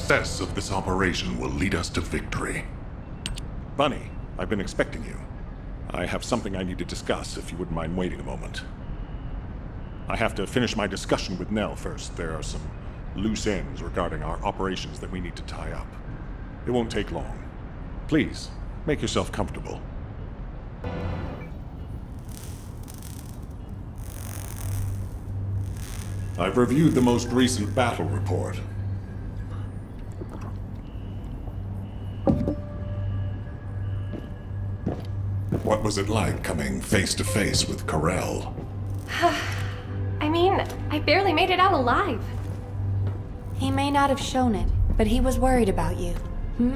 success of this operation will lead us to victory. Bunny, I've been expecting you. I have something I need to discuss, if you wouldn't mind waiting a moment. I have to finish my discussion with Nell first. There are some loose ends regarding our operations that we need to tie up. It won't take long. Please, make yourself comfortable. I've reviewed the most recent battle report. What was it like coming face to face with Corel? I mean, I barely made it out alive. He may not have shown it, but he was worried about you.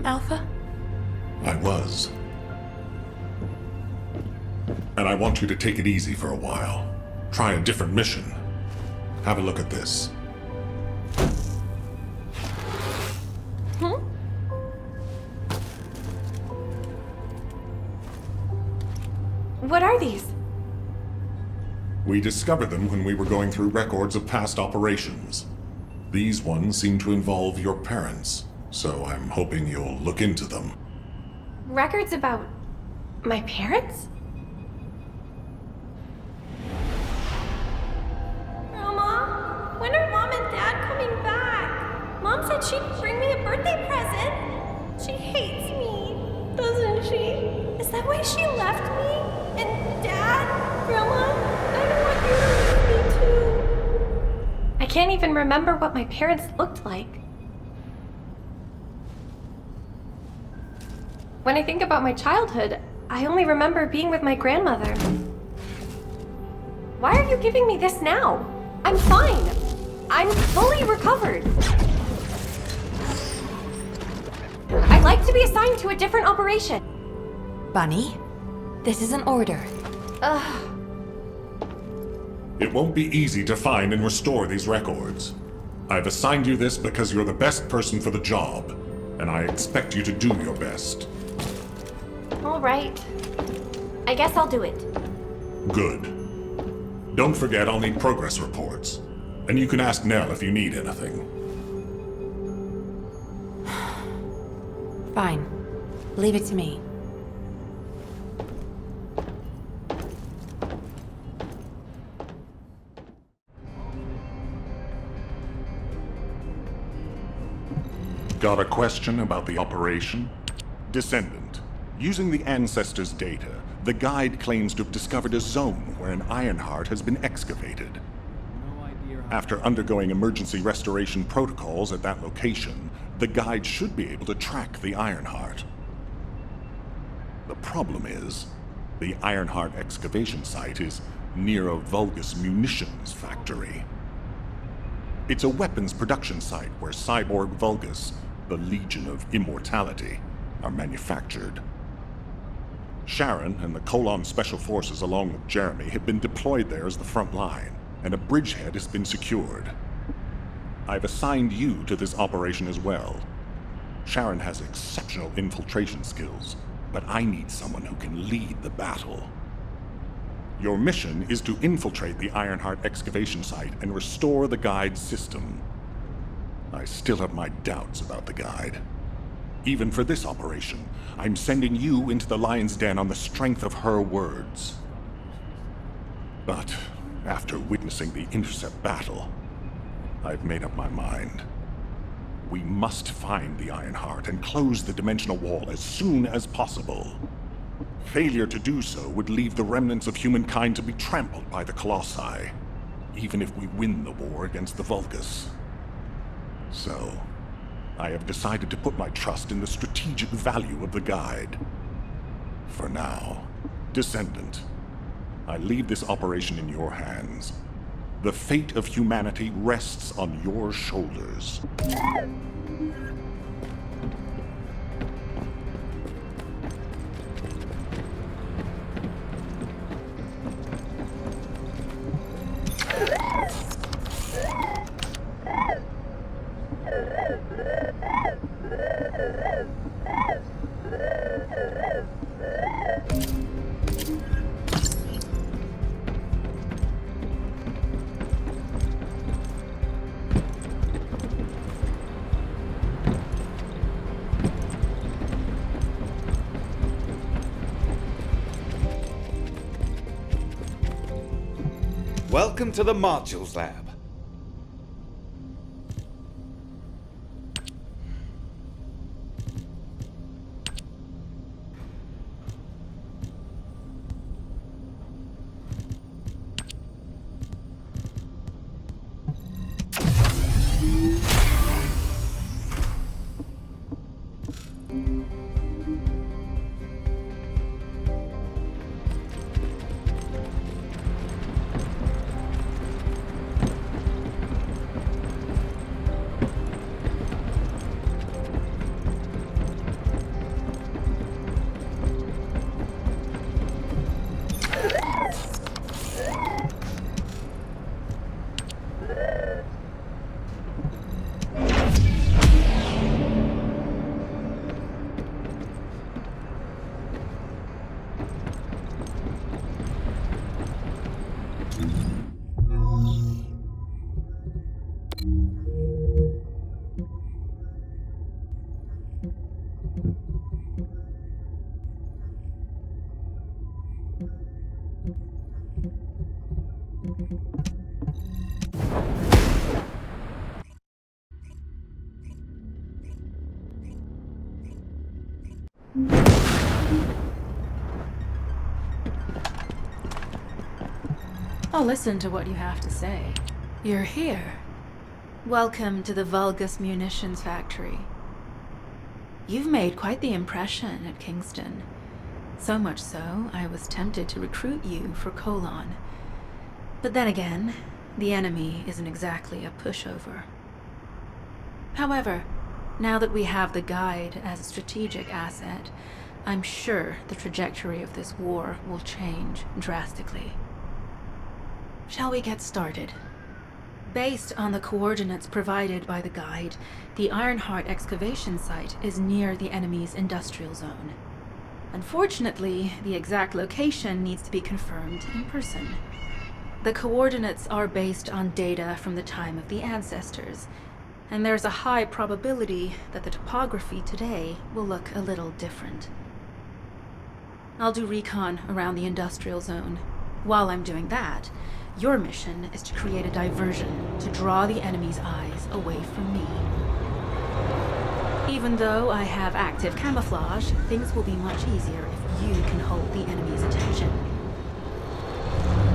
Alpha? I was. And I want you to take it easy for a while. Try a different mission. Have a look at this. What are these? We discovered them when we were going through records of past operations. These ones seem to involve your parents, so I'm hoping you'll look into them. Records about my parents? Grandma, when are Mom and Dad coming back? Mom said she'd bring me a birthday present. She hates me, doesn't she? Is that why she left me? And Dad? Grandma? I don't want you to leave me too. I can't even remember what my parents looked like. When I think about my childhood, I only remember being with my grandmother. Why are you giving me this now? I'm fine. I'm fully recovered. I'd like to be assigned to a different operation. Bunny, this is an order. Ugh. It won't be easy to find and restore these records. I've assigned you this because you're the best person for the job, and I expect you to do your best. All right. I guess I'll do it. Good. Don't forget I'll need progress reports, and you can ask Nell if you need anything. Fine. Leave it to me. Got a question about the operation? Descendant. Using the Ancestors' data, the guide claims to have discovered a zone where an Ironheart has been excavated. After undergoing emergency restoration protocols at that location, the guide should be able to track the Ironheart. The problem is, the Ironheart excavation site is near a Vulgus munitions factory. It's a weapons production site where cyborg Vulgus, the Legion of Immortality, are manufactured. Sharon and the Colon Special Forces along with Jeremy have been deployed there as the front line, and a bridgehead has been secured. I've assigned you to this operation as well. Sharon has exceptional infiltration skills, but I need someone who can lead the battle. Your mission is to infiltrate the Ironheart excavation site and restore the guide's system. I still have my doubts about the guide. Even for this operation, I'm sending you into the Lion's Den on the strength of her words. But after witnessing the intercept battle, I've made up my mind. We must find the Ironheart and close the dimensional wall as soon as possible. Failure to do so would leave the remnants of humankind to be trampled by the Colossi, even if we win the war against the Vulgus. So, I have decided to put my trust in the strategic value of the guide. For now, Descendant, I leave this operation in your hands. The fate of humanity rests on your shoulders. Welcome to the Modules Lab. I'll listen to what you have to say. You're here. Welcome to the Vulgus Munitions Factory. You've made quite the impression at Kingston. So much so, I was tempted to recruit you for Colon. But then again, the enemy isn't exactly a pushover. However, now that we have the Guide as a strategic asset, I'm sure the trajectory of this war will change drastically. Shall we get started? Based on the coordinates provided by the Guide, the Ironheart excavation site is near the enemy's industrial zone. Unfortunately, the exact location needs to be confirmed in person. The coordinates are based on data from the time of the ancestors, and there's a high probability that the topography today will look a little different. I'll do recon around the industrial zone. While I'm doing that, your mission is to create a diversion to draw the enemy's eyes away from me. Even though I have active camouflage, things will be much easier if you can hold the enemy's attention.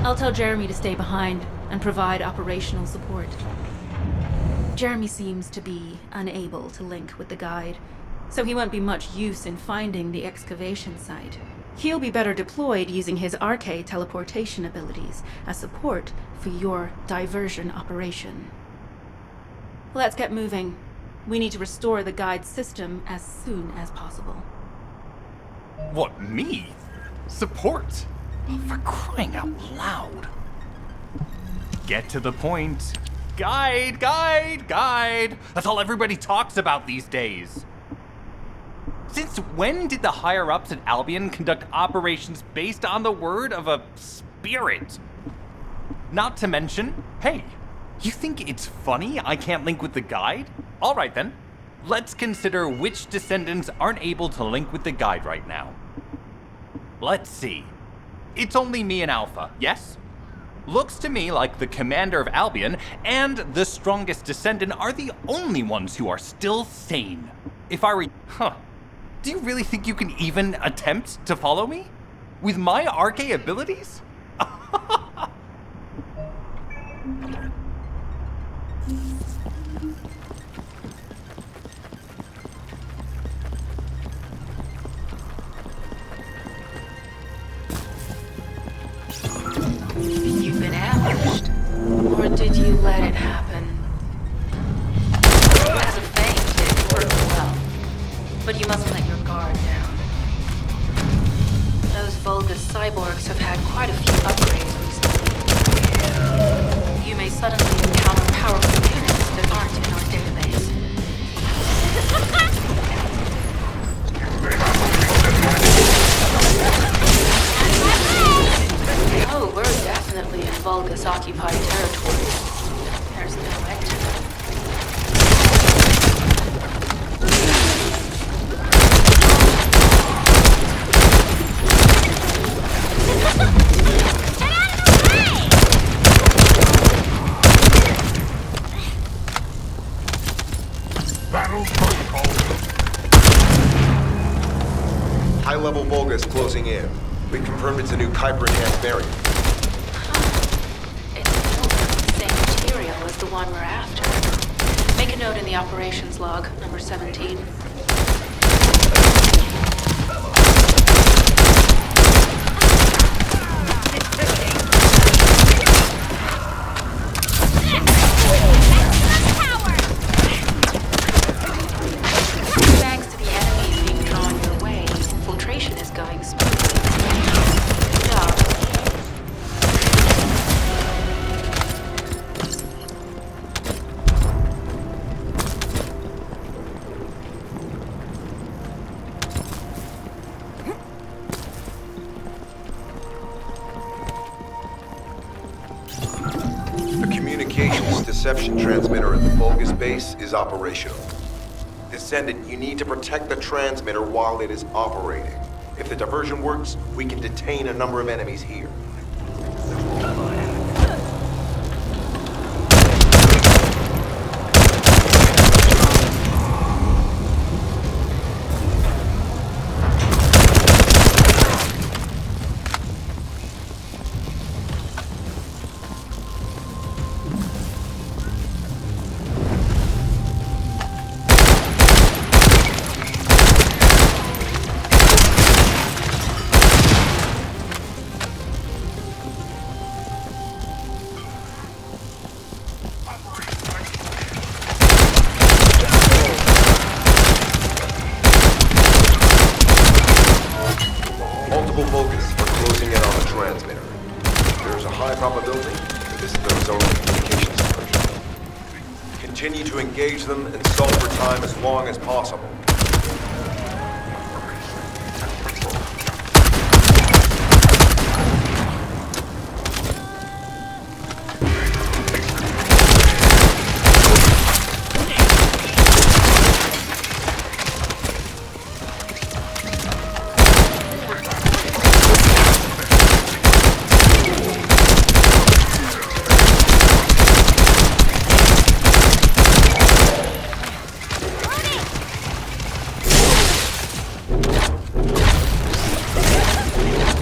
I'll tell Jeremy to stay behind and provide operational support. Jeremy seems to be unable to link with the Guide, so he won't be much use in finding the excavation site. He'll be better deployed using his RK teleportation abilities as support for your diversion operation. Let's get moving. We need to restore the Guide's system as soon as possible. What, me? Support? Oh, for crying out loud. Get to the point. Guide, guide, guide. That's all everybody talks about these days. Since when did the higher-ups at Albion conduct operations based on the word of a spirit? Not to mention, hey, you think it's funny I can't link with the Guide? All right then, let's consider which Descendants aren't able to link with the Guide right now. Let's see. It's only me and Alpha, yes? Looks to me like the commander of Albion and the strongest Descendant are the only ones who are still sane. If I Do you really think you can even attempt to follow me? With my RK abilities? You've been ambushed. Or did you let it happen? As a feint, it worked well. But you mustn't let your guard down. Those Vulgus cyborgs have had quite a few upgrades recently. You may suddenly encounter powerful units that aren't in our database. Oh, we're definitely in Vulgus-occupied territory. There's no exit. High-level Vulgus closing in. We confirmed it's a new Kuiper-enhanced variant. It's the same material as the one we're after. Make a note in the operations log, number 17. Thanks to the enemies being drawn your way, infiltration is going smoothly. Good job. The communications deception transmitter at the Vulgus base is operational. Descendant, you need to protect the transmitter while it is operating. If the diversion works, we can detain a number of enemies here. Multiple Vulgus are closing in on the transmitter. There's a high probability that this is the result of communications dispersion. Continue to engage them and stall for time as long as possible.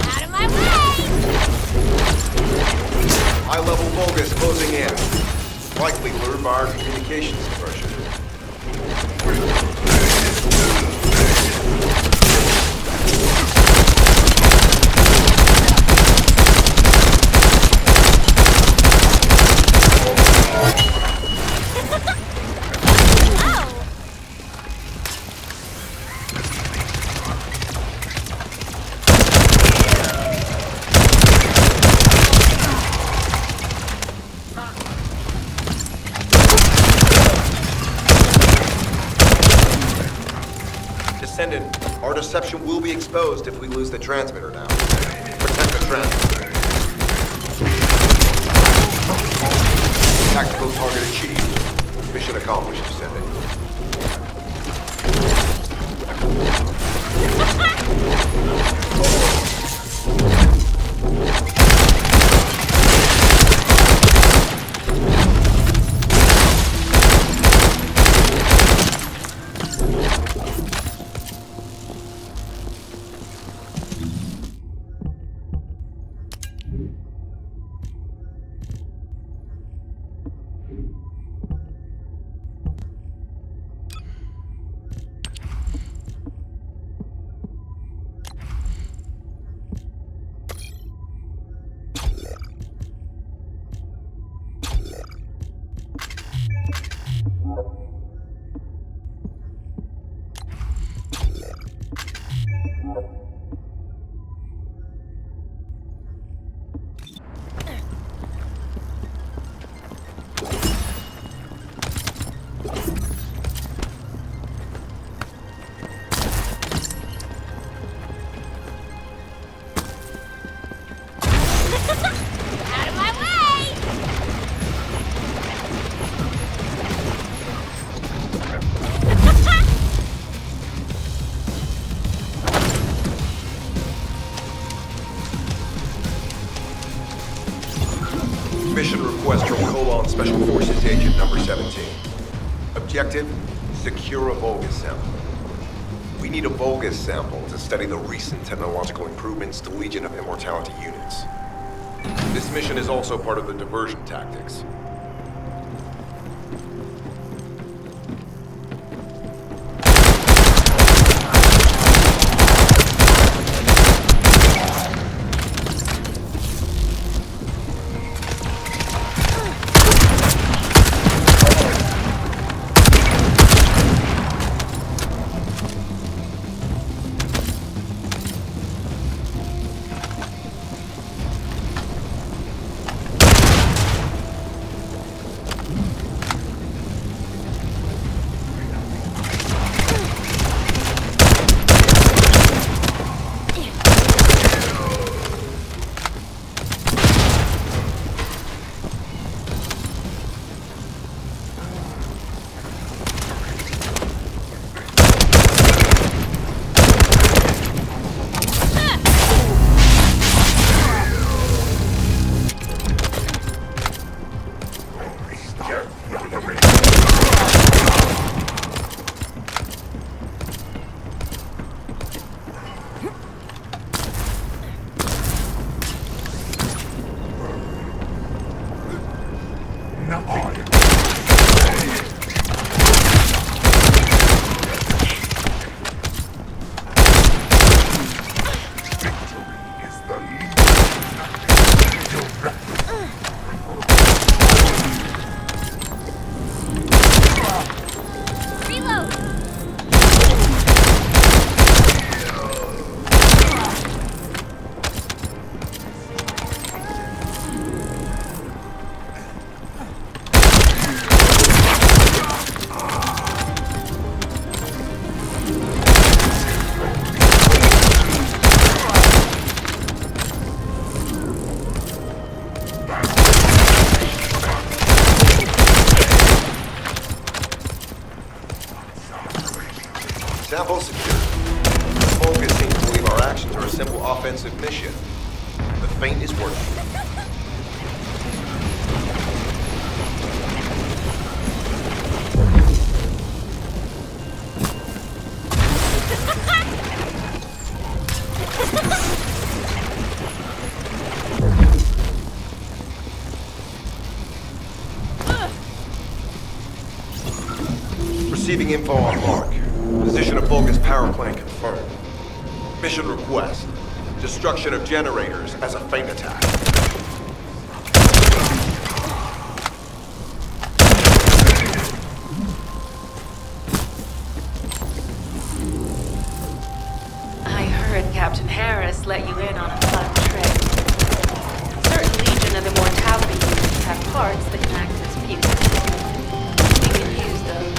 Out of my way! High-level Vulgus closing in. Likely lured by our communications dispersion. Descendant, our deception will be exposed if we lose the transmitter now. Protect the transmitter. Tactical target achieved. Mission accomplished, Descendant. Out of my way! Mission request from Colon Special Forces Agent number 17. Objective, secure a Vulgus sample. We need a Vulgus sample to study the recent technological improvements to Legion of Immortality units. This mission is also part of the diversion tactics. Sample secured. Vulgus seems to believe our actions are a simple offensive mission. The feint is working. Receiving info on mark. Position of Vulgus power plant confirmed. Mission request. Destruction of generators as a feint attack. I heard Captain Harris let you in on a fun trick. Certain Legion of Immortality units have parts that can act as fuses. You can use those.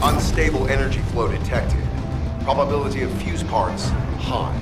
Unstable energy flow detected. Probability of fuse parts, high.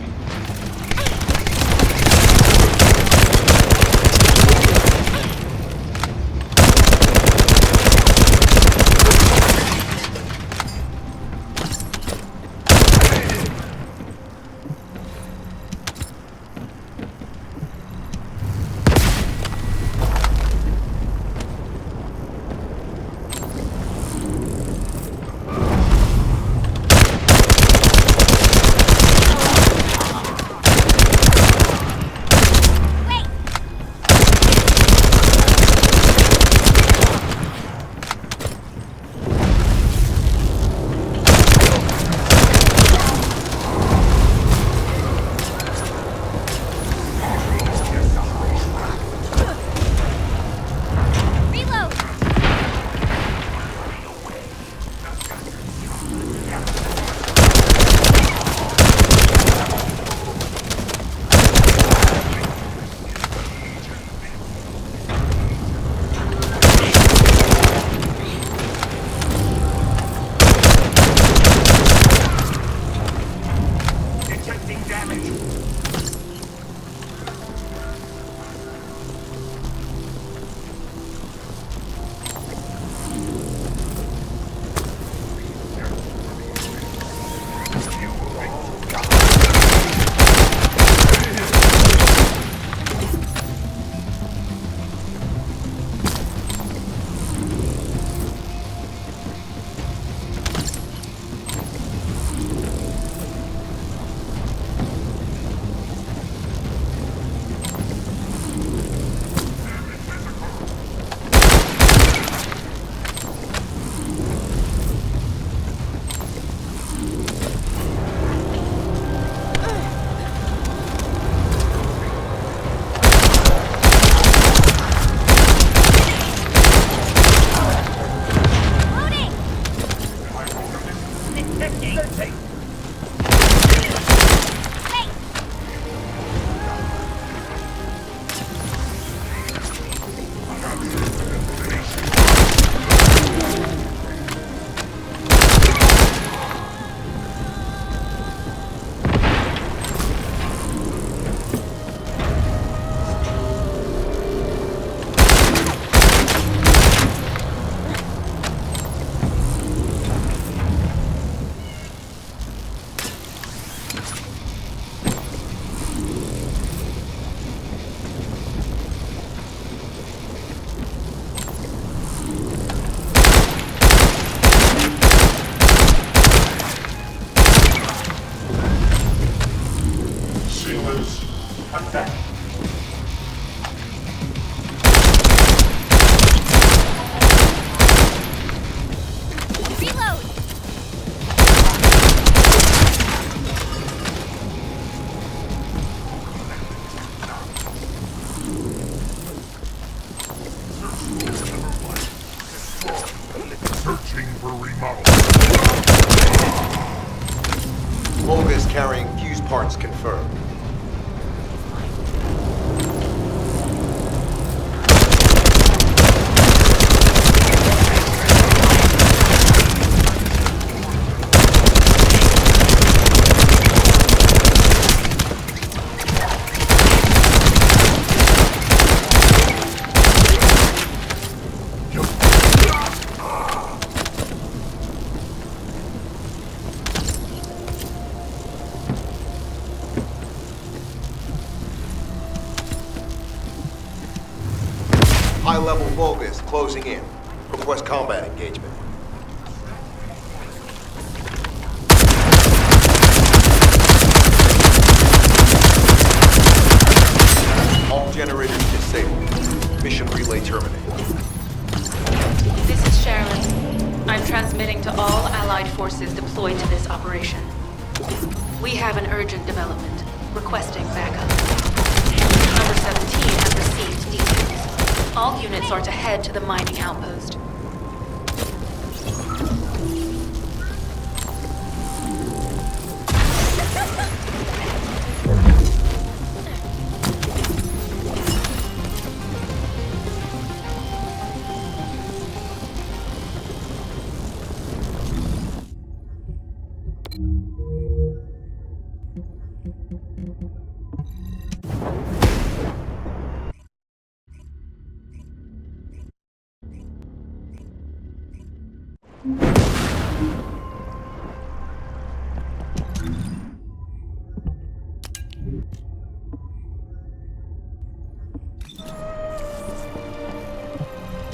carrying fuse parts confirmed. High-level Vulgus closing in. Request combat engagement. All generators disabled. Mission relay terminated. This is Sharon. I'm transmitting to all Allied forces deployed to this operation. We have an urgent development, requesting backup. Number 17 has received details. All units are to head to the mining outpost.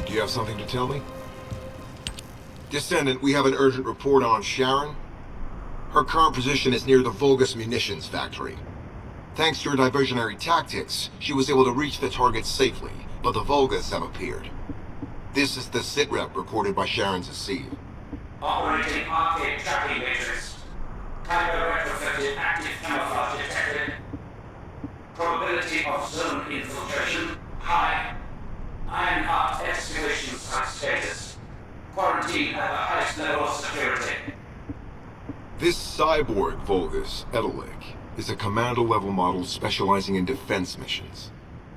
Do you have something to tell me? Descendant, we have an urgent report on Sharon. Her current position is near the Vulgus munitions factory. Thanks to her diversionary tactics, she was able to reach the target safely, but the Vulgus have appeared. This is the sitrep recorded by Sharon's Deceive. Operating arcade tracking matrix. Kyber retrofitted active camouflage detected. Probability of zone infiltration high. Ironheart excavation site status. Quarantine at the highest level of security. This cyborg Vulgus, Edelik, is a commando-level model specializing in defense missions.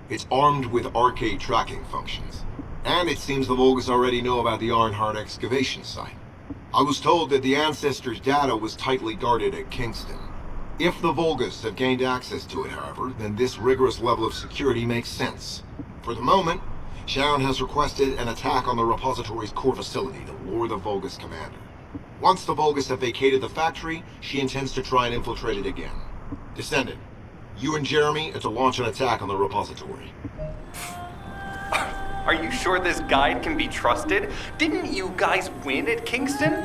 It's armed with arcade tracking functions. And it seems the Vulgus already know about the Ironheart excavation site. I was told that the Ancestors' data was tightly guarded at Kingston. If the Vulgus have gained access to it, however, then this rigorous level of security makes sense. For the moment, Sharon has requested an attack on the repository's core facility to lure the Vulgus commander. Once the Vulgus have vacated the factory, she intends to try and infiltrate it again. Descendant, you and Jeremy are to launch an attack on the repository. Are you sure this guide can be trusted? Didn't you guys win at Kingston?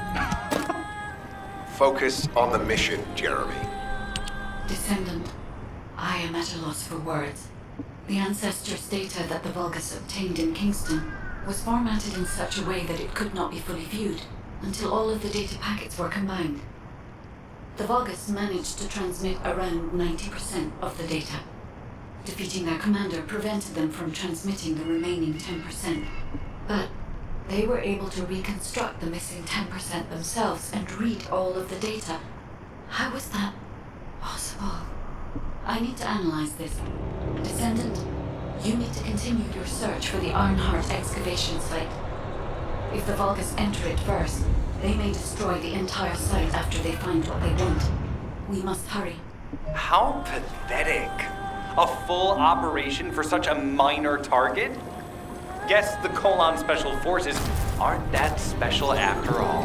Focus on the mission, Jeremy. Descendant, I am at a loss for words. The Ancestors' data that the Vulgus obtained in Kingston was formatted in such a way that it could not be fully viewed until all of the data packets were combined. The Vulgus managed to transmit around 90% of the data. Defeating their commander prevented them from transmitting the remaining 10%. But they were able to reconstruct the missing 10% themselves and read all of the data. How was that possible? I need to analyze this. Descendant, you need to continue your search for the Ironheart excavation site. If the Vulgus enter it first, they may destroy the entire site after they find what they want. We must hurry. How pathetic. A full operation for such a minor target? Guess the Colon Special Forces aren't that special after all.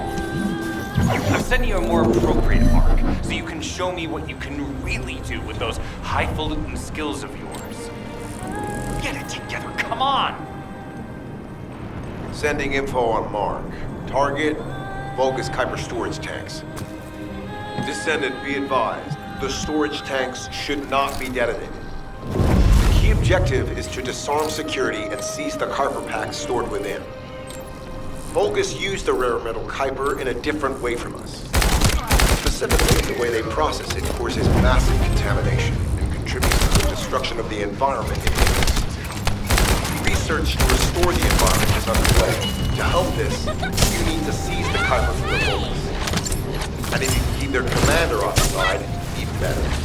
I'm sending you a more appropriate arc, so you can show me what you can really do with those highfalutin skills of yours. Get it together, come on! Sending info on Mark. Target, Vulgus Kuiper storage tanks. Descendant, be advised, the storage tanks should not be detonated. The key objective is to disarm security and seize the Kuiper packs stored within. Vulgus used the rare metal Kuiper in a different way from us. Specifically, the way they process it causes massive contamination and contributes to the destruction of the environment in Ingris. Research to restore the environment is underway. To help this, you need to seize the Kuiper from the Vulgus. And if you can keep their commander off the side, even better.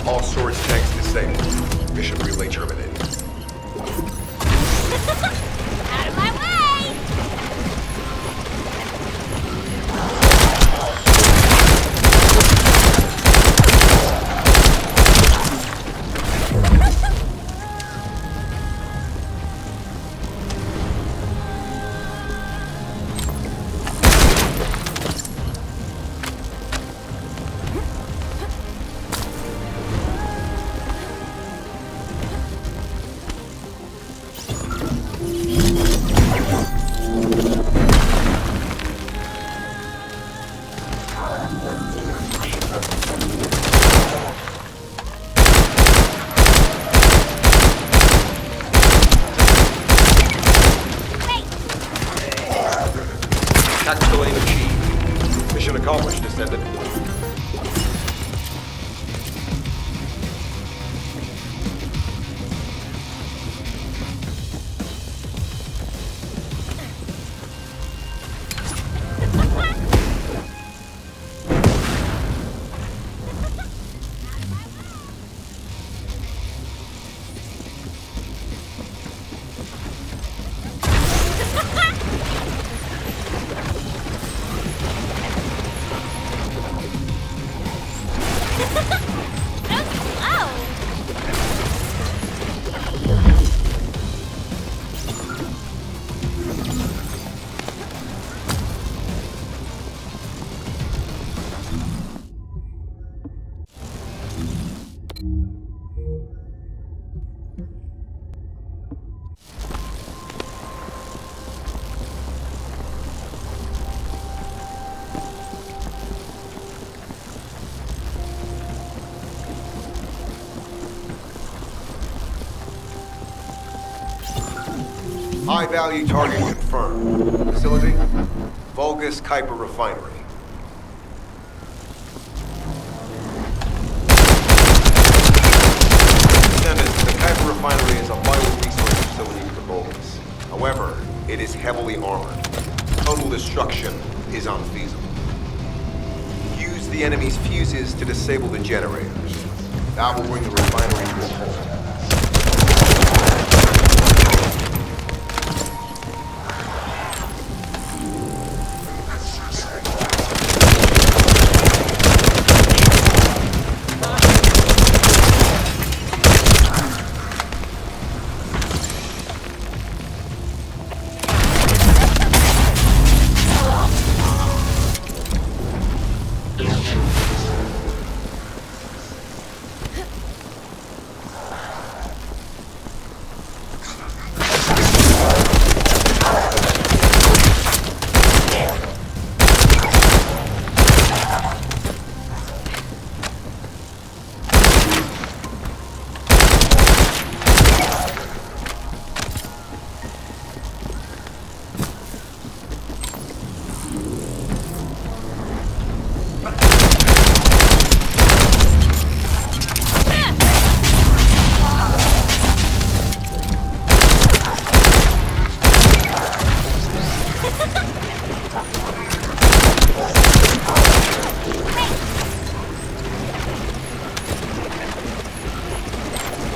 All storage tanks disabled. Mission relay terminated. Out of my way! High-value target confirmed. Facility? Vulgus Kuiper Refinery. Descendants, the Kuiper Refinery is a vital resource facility for Vulgus. However, it is heavily armored. Total destruction is unfeasible. Use the enemy's fuses to disable the generators. That will bring the refinery to a halt.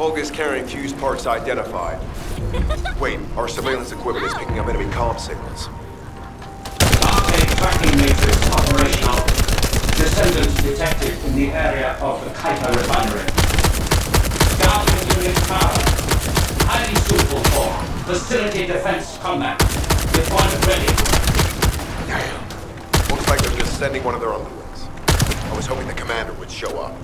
Vulgus carrying fuse parts identified. Wait, our surveillance equipment is picking up enemy comm signals. Arcade tracking matrix operational. Descendants detected in the area of the Kuiper Refinery. Scouting unit power. Highly suitable for facility defense combat. Deployment ready. Damn. Looks like they're just sending one of their underlings. I was hoping the commander would show up.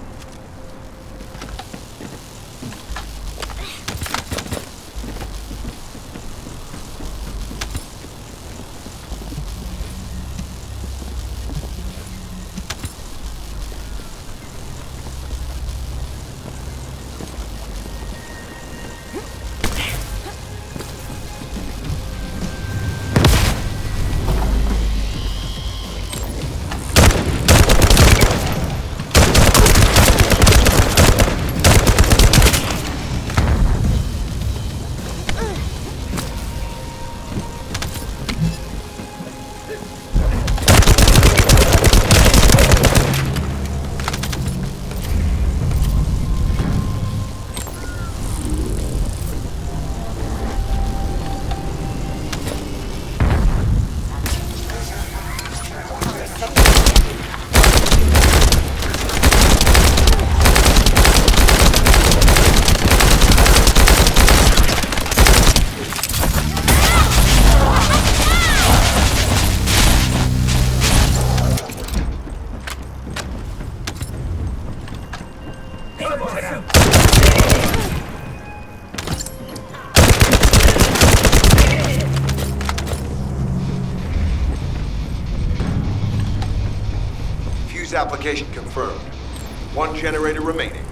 Application confirmed. One generator remaining.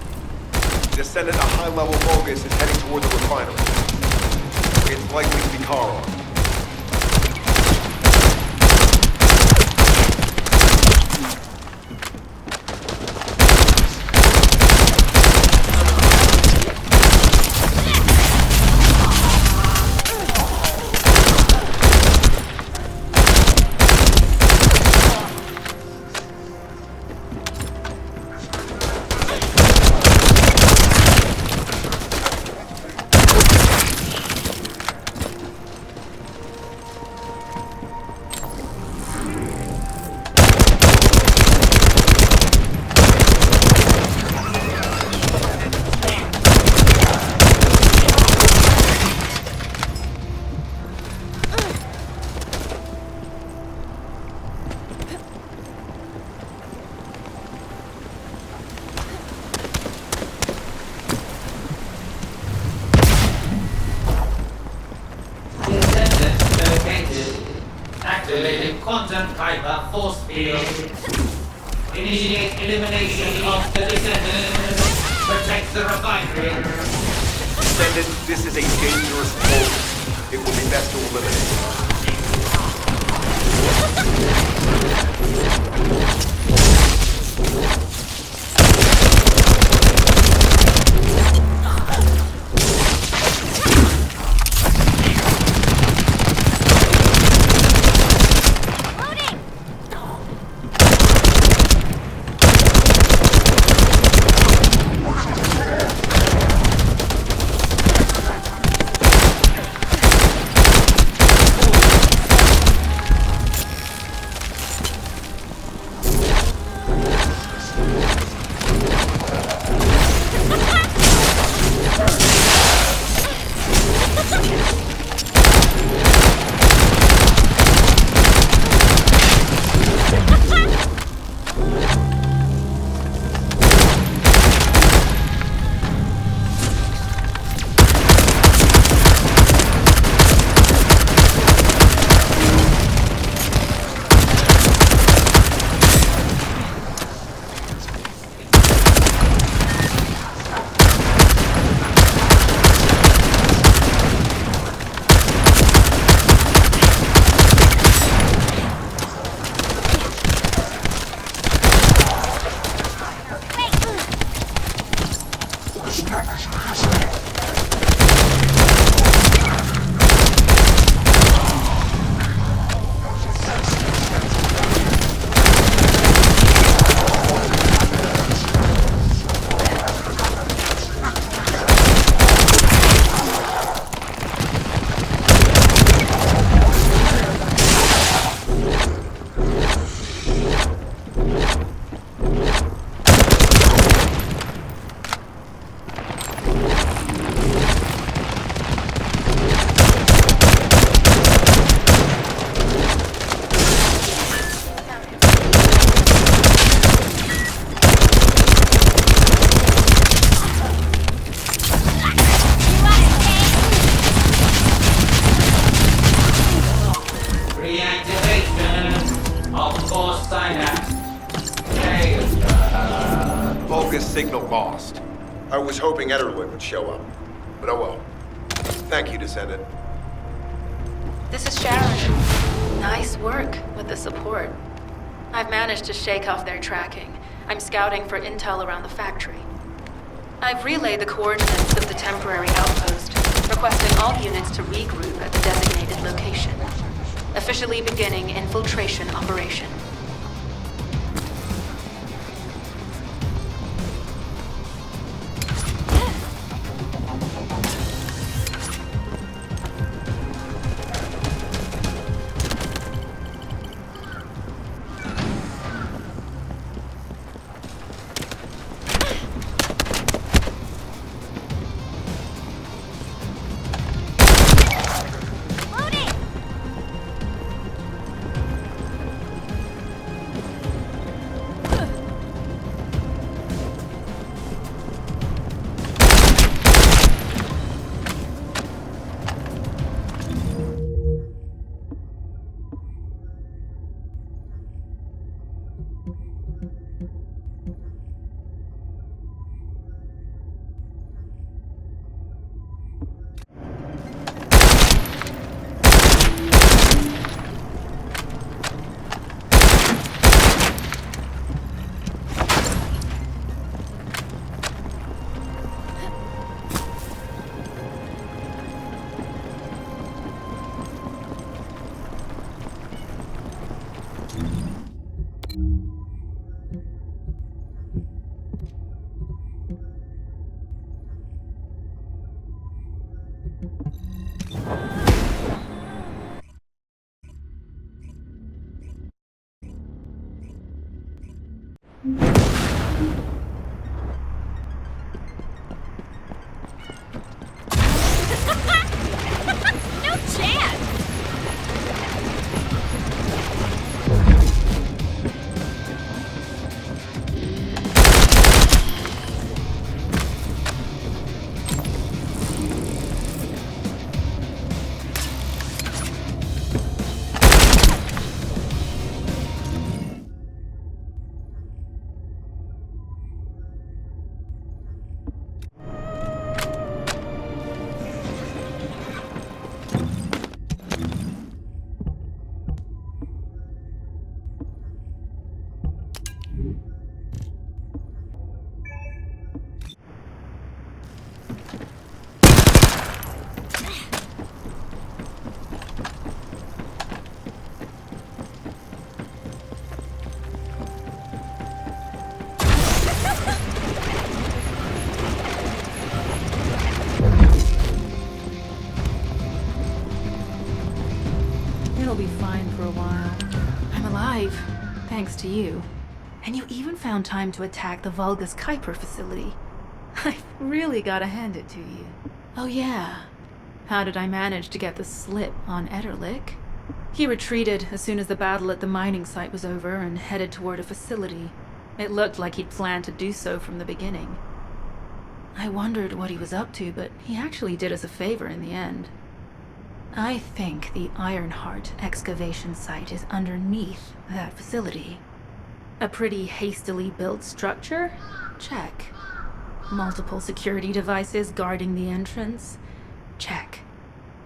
Descendant, a high-level Vulgus is heading toward the refinery. It's likely to be Charon. quantum Kuiper force field. Initiate elimination of the Descendants. Protect the refinery. Descendant, this is a dangerous force. It will be best to eliminate. Signal lost. I was hoping Ederlin would show up, but oh well. Thank you, Descendant. This is Sharon. Nice work with the support. I've managed to shake off their tracking. I'm scouting for intel around the factory. I've relayed the coordinates of the temporary outpost, requesting all units to regroup at the designated location. Officially beginning infiltration operation. I'll be fine for a while. I'm alive, thanks to you. And you even found time to attack the Vulgus Kuiper facility. I've really gotta hand it to you. Oh yeah. How did I manage to get the slip on Ederlich? He retreated as soon as the battle at the mining site was over and headed toward a facility. It looked like he'd planned to do so from the beginning. I wondered what he was up to, but he actually did us a favor in the end. I think the Ironheart excavation site is underneath that facility. A pretty hastily built structure? Check. Multiple security devices guarding the entrance? Check.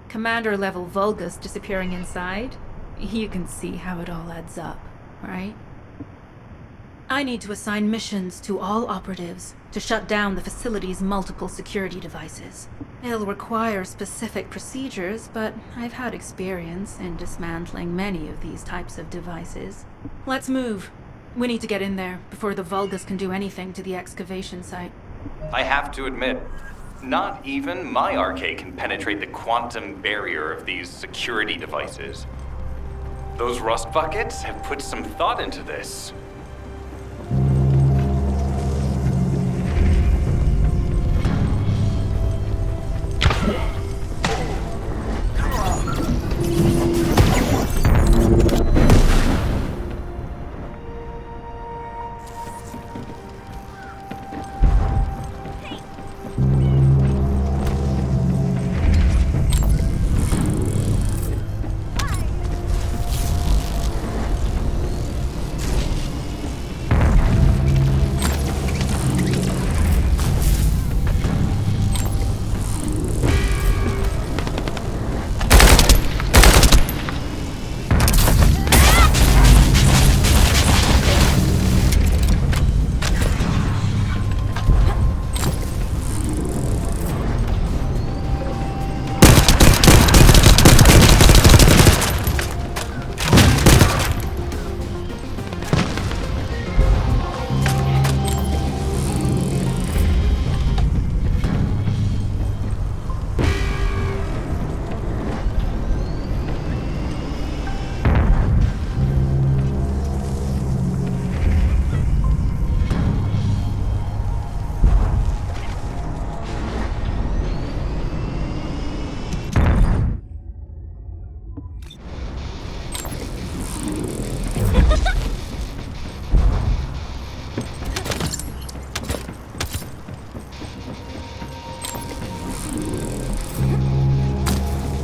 Commander-level Vulgus disappearing inside? You can see how it all adds up, right? I need to assign missions to all operatives to shut down the facility's multiple security devices. It'll require specific procedures, but I've had experience in dismantling many of these types of devices. Let's move. We need to get in there before the Vulgus can do anything to the excavation site. I have to admit, not even my arcade can penetrate the quantum barrier of these security devices. Those rust buckets have put some thought into this.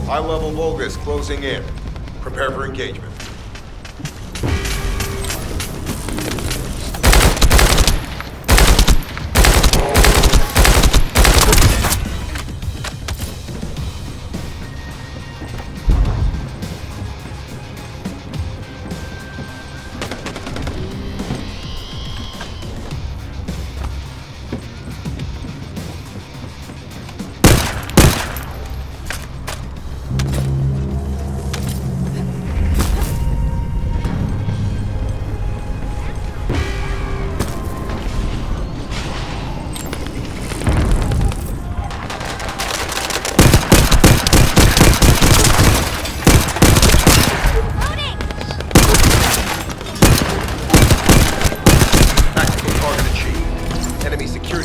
High-level Vulgus closing in. Prepare for engagement.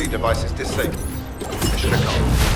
Devices disabled. Mission accomplished.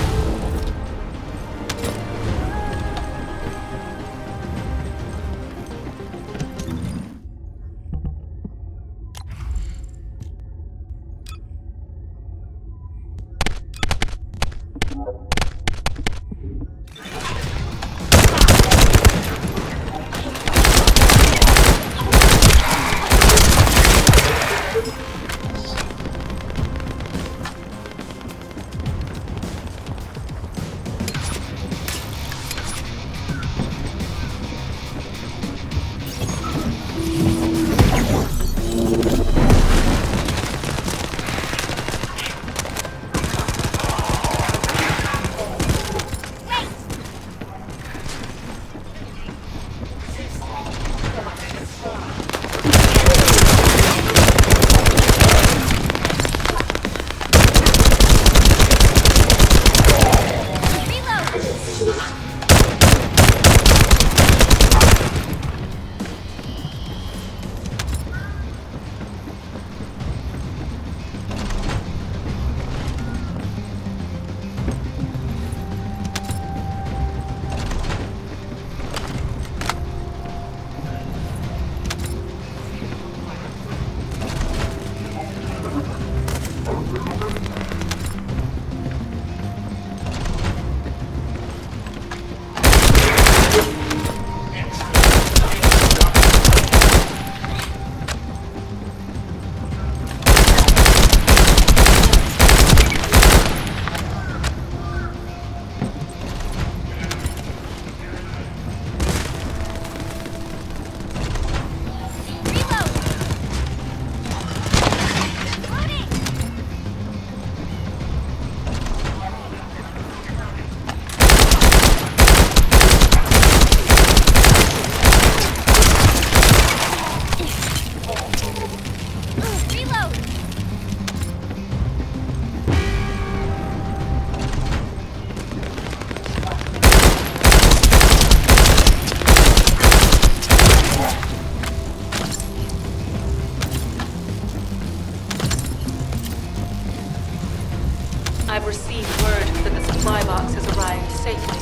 I've received word that the supply box has arrived safely.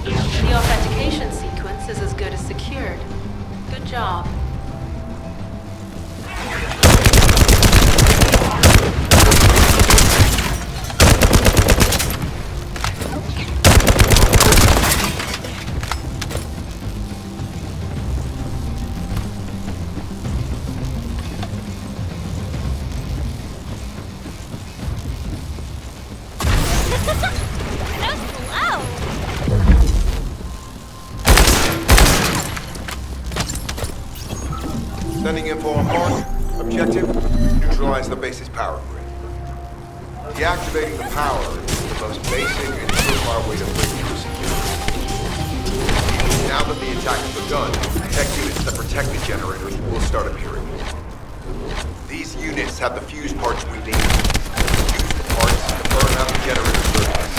The authentication sequence is as good as secured. Good job. Sending info on mark. Objective, neutralize the base's power grid. Deactivating the power is the most basic and surefire way to break through security. Now that the attack has begun, tech units that protect the generators will start appearing. These units have the fuse parts we need. Use the parts to burn out the generators surface.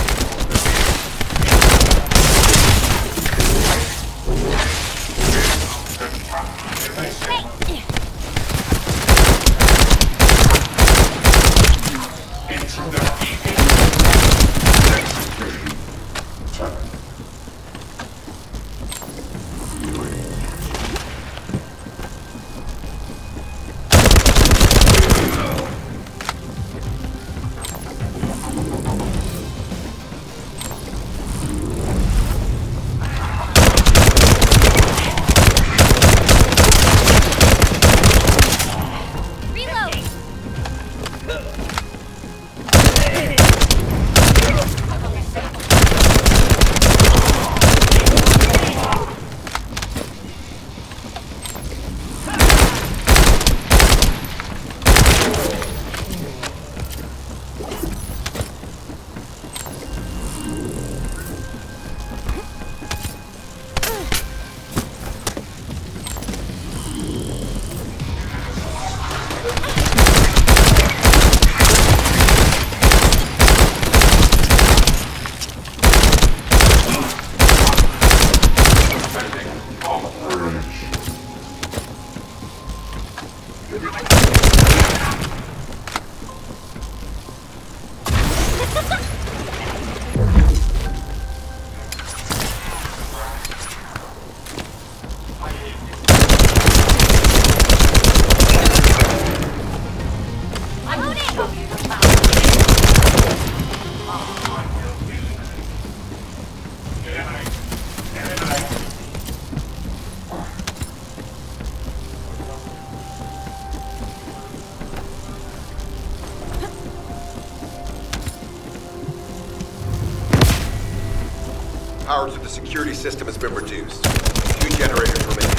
Power to the security system has been reduced. 2 generators remain.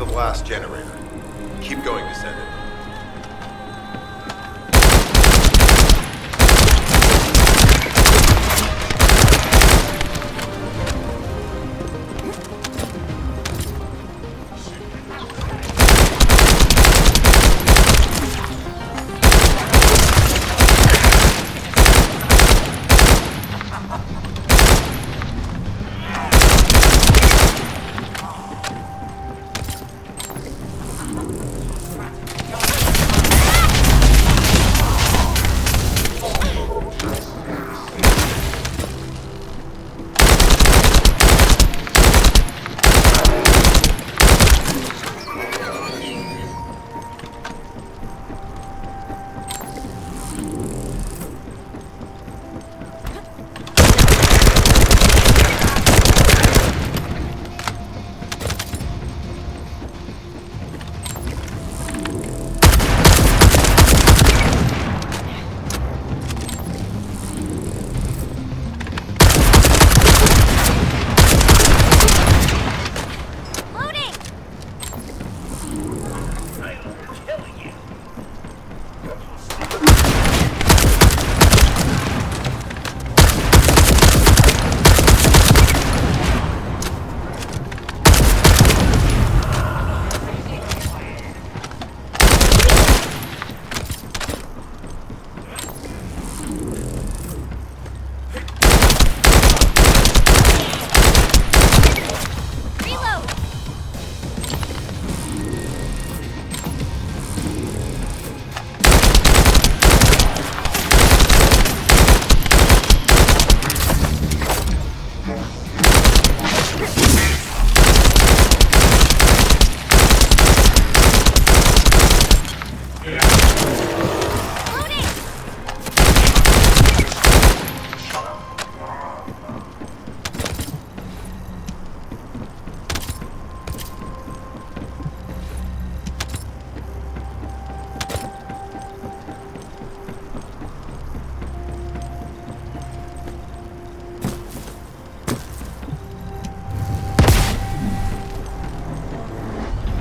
the last generator. Keep going, Descendant.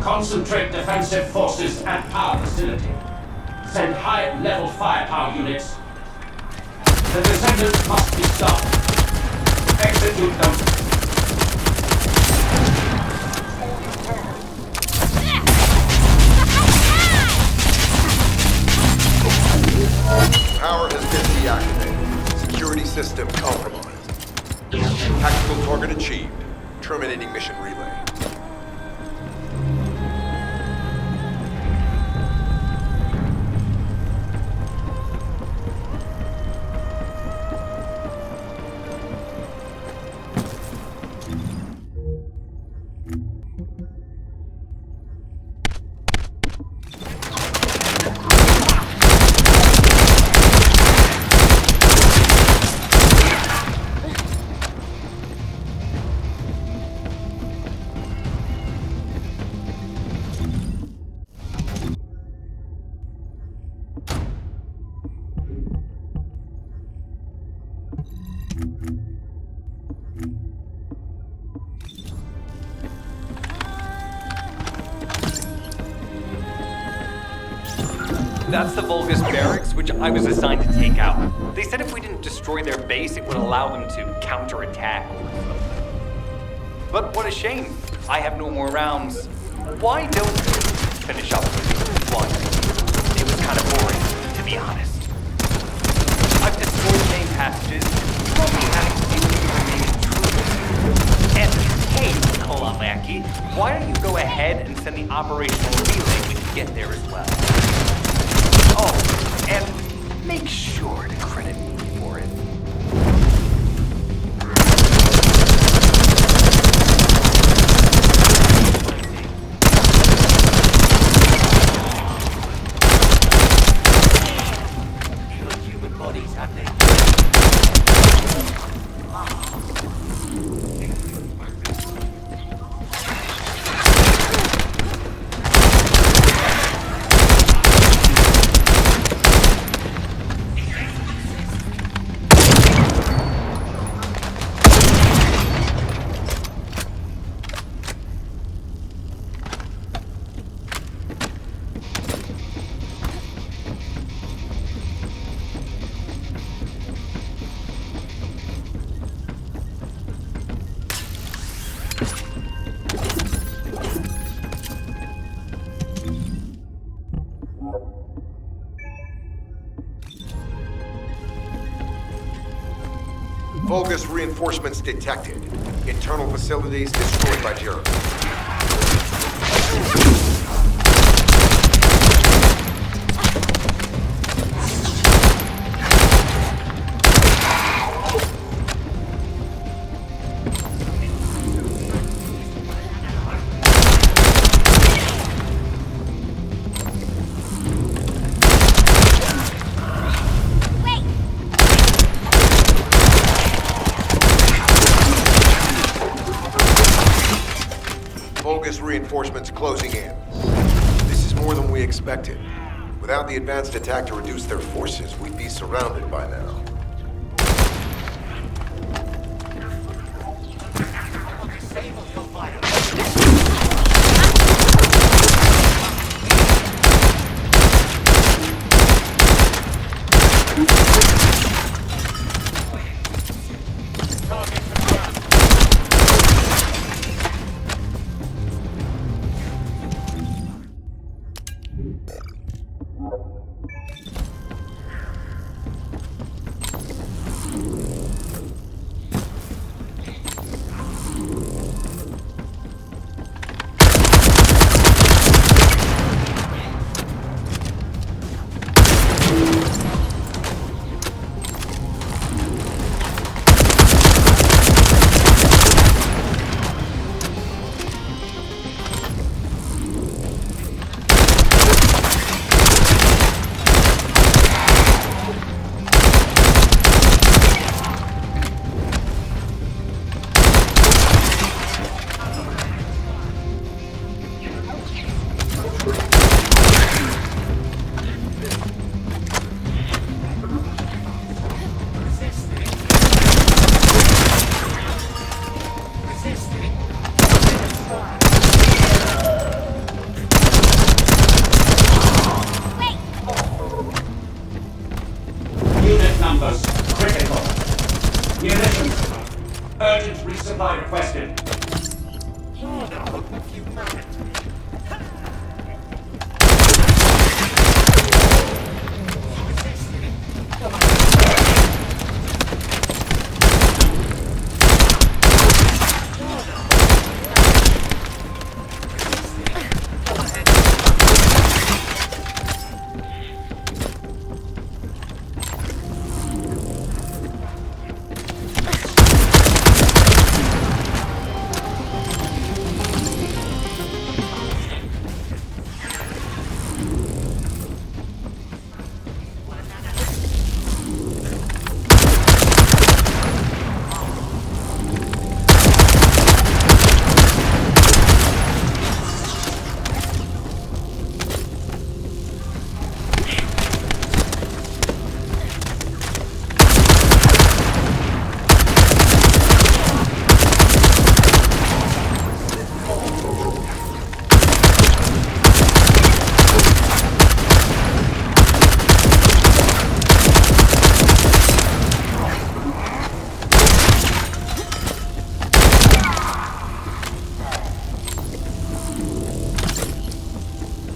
Concentrate defensive forces at our facility. Send high-level firepower units. The Descendants must be stopped. Execute them. Power has been deactivated. Security system compromised. Tactical target achieved. Terminating mission relay. That's the Vulgus barracks, which I was assigned to take out. They said if we didn't destroy their base, it would allow them to counterattack. But what a shame. I have no more rounds. Why don't we finish up with one? It was kind of boring, to be honest. I've destroyed main passages, broken panic remaining true. And hey, Kalamaki, why don't you go ahead and send the operational relay when you get there as well? Oh, and make sure to credit me for it. Good human bodies, have they? Vulgus reinforcements detected. Internal facilities destroyed by Jeremy. Vulgus reinforcements closing in. This is more than we expected. Without the advanced attack to reduce their forces, we'd be surrounded by now. Unit numbers critical. Munitions. Urgent resupply requested.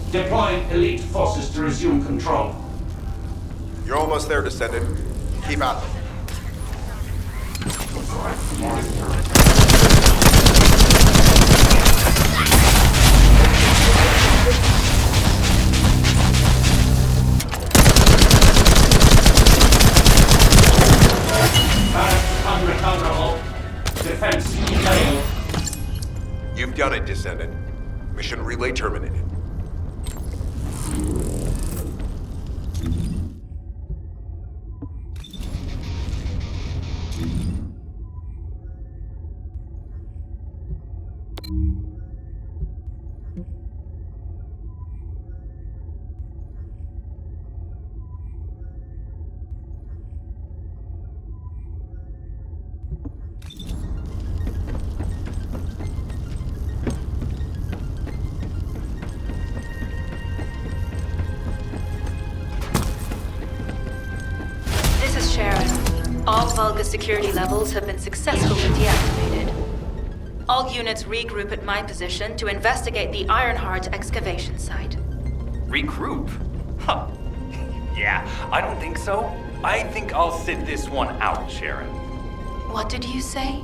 Deploying elite forces to resume control. You're almost there, Descendant. Keep at them. Unrecoverable. Defense failed. You've done it, Descendant. Mission relay terminated. All Vulgus security levels have been successfully deactivated. All units regroup at my position to investigate the Ironheart excavation site. Regroup? Huh. Yeah, I don't think so. I think I'll sit this one out, Sharon. What did you say?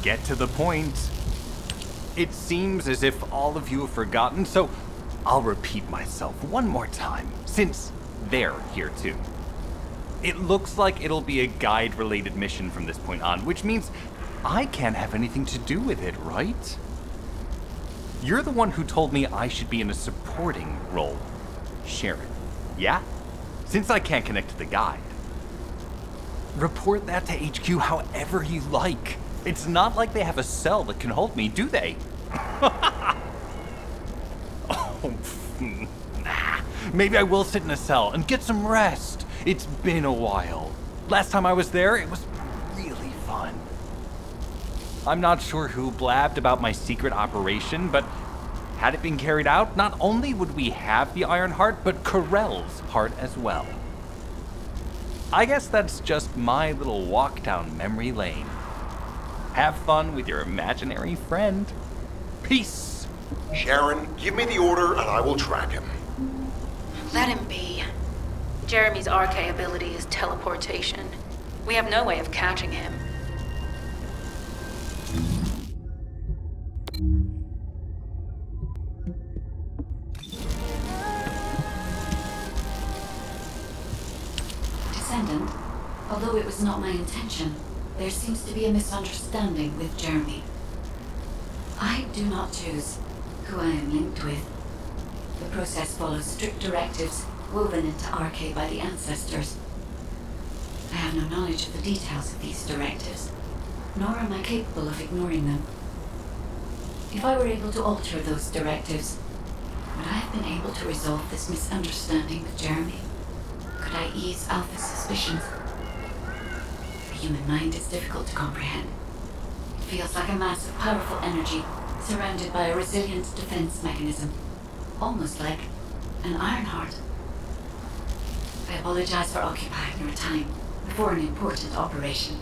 Get to the point. It seems as if all of you have forgotten, so I'll repeat myself one more time, since they're here too. It looks like it'll be a guide-related mission from this point on, which means I can't have anything to do with it, right? You're the one who told me I should be in a supporting role, Sharon. Yeah? Since I can't connect to the guide. Report that to HQ however you like. It's not like they have a cell that can hold me, do they? Maybe I will sit in a cell and get some rest. It's been a while. Last time I was there, it was really fun. I'm not sure who blabbed about my secret operation, but had it been carried out, not only would we have the Iron Heart, but Corell's heart as well. I guess that's just my little walk down memory lane. Have fun with your imaginary friend. Peace. Sharon, give me the order and I will track him. Let him be. Jeremy's RK ability is teleportation. We have no way of catching him. Descendant, although it was not my intention, there seems to be a misunderstanding with Jeremy. I do not choose who I am linked with. The process follows strict directives woven into RK by the ancestors. I have no knowledge of the details of these directives, nor am I capable of ignoring them. If I were able to alter those directives, would I have been able to resolve this misunderstanding with Jeremy? Could I ease Alpha's suspicions? The human mind is difficult to comprehend. It feels like a mass of powerful energy surrounded by a resilient defense mechanism, almost like an Iron Heart. I apologize for occupying your time before an important operation.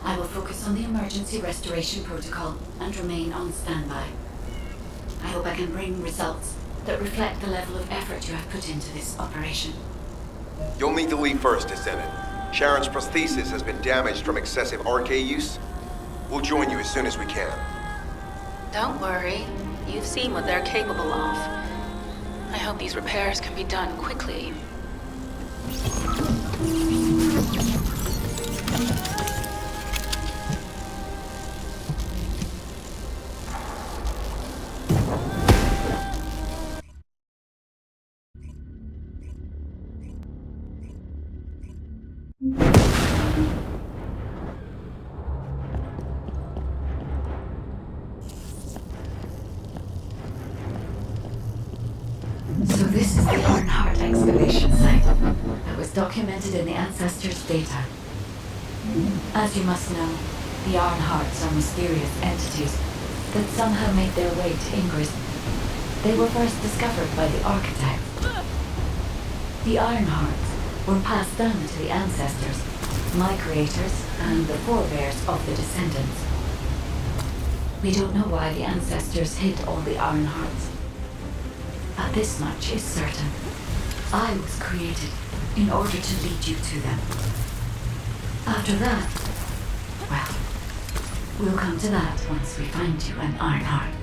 I will focus on the emergency restoration protocol and remain on standby. I hope I can bring results that reflect the level of effort you have put into this operation. You'll need to leave first, Descendant. Sharon's prosthesis has been damaged from excessive RK use. We'll join you as soon as we can. Don't worry. You've seen what they're capable of. I hope these repairs can be done quickly. So this is the Ironheart excavation site that was documented in the Ancestors' data. As you must know, the Ironhearts are mysterious entities that somehow made their way to Ingris. They were first discovered by the architect. The Ironhearts were passed down to the Ancestors, my creators, and the forebears of the Descendants. We don't know why the Ancestors hid all the Ironhearts. But this much is certain. I was created in order to lead you to them. After that, well, we'll come to that once we find you an Ironheart.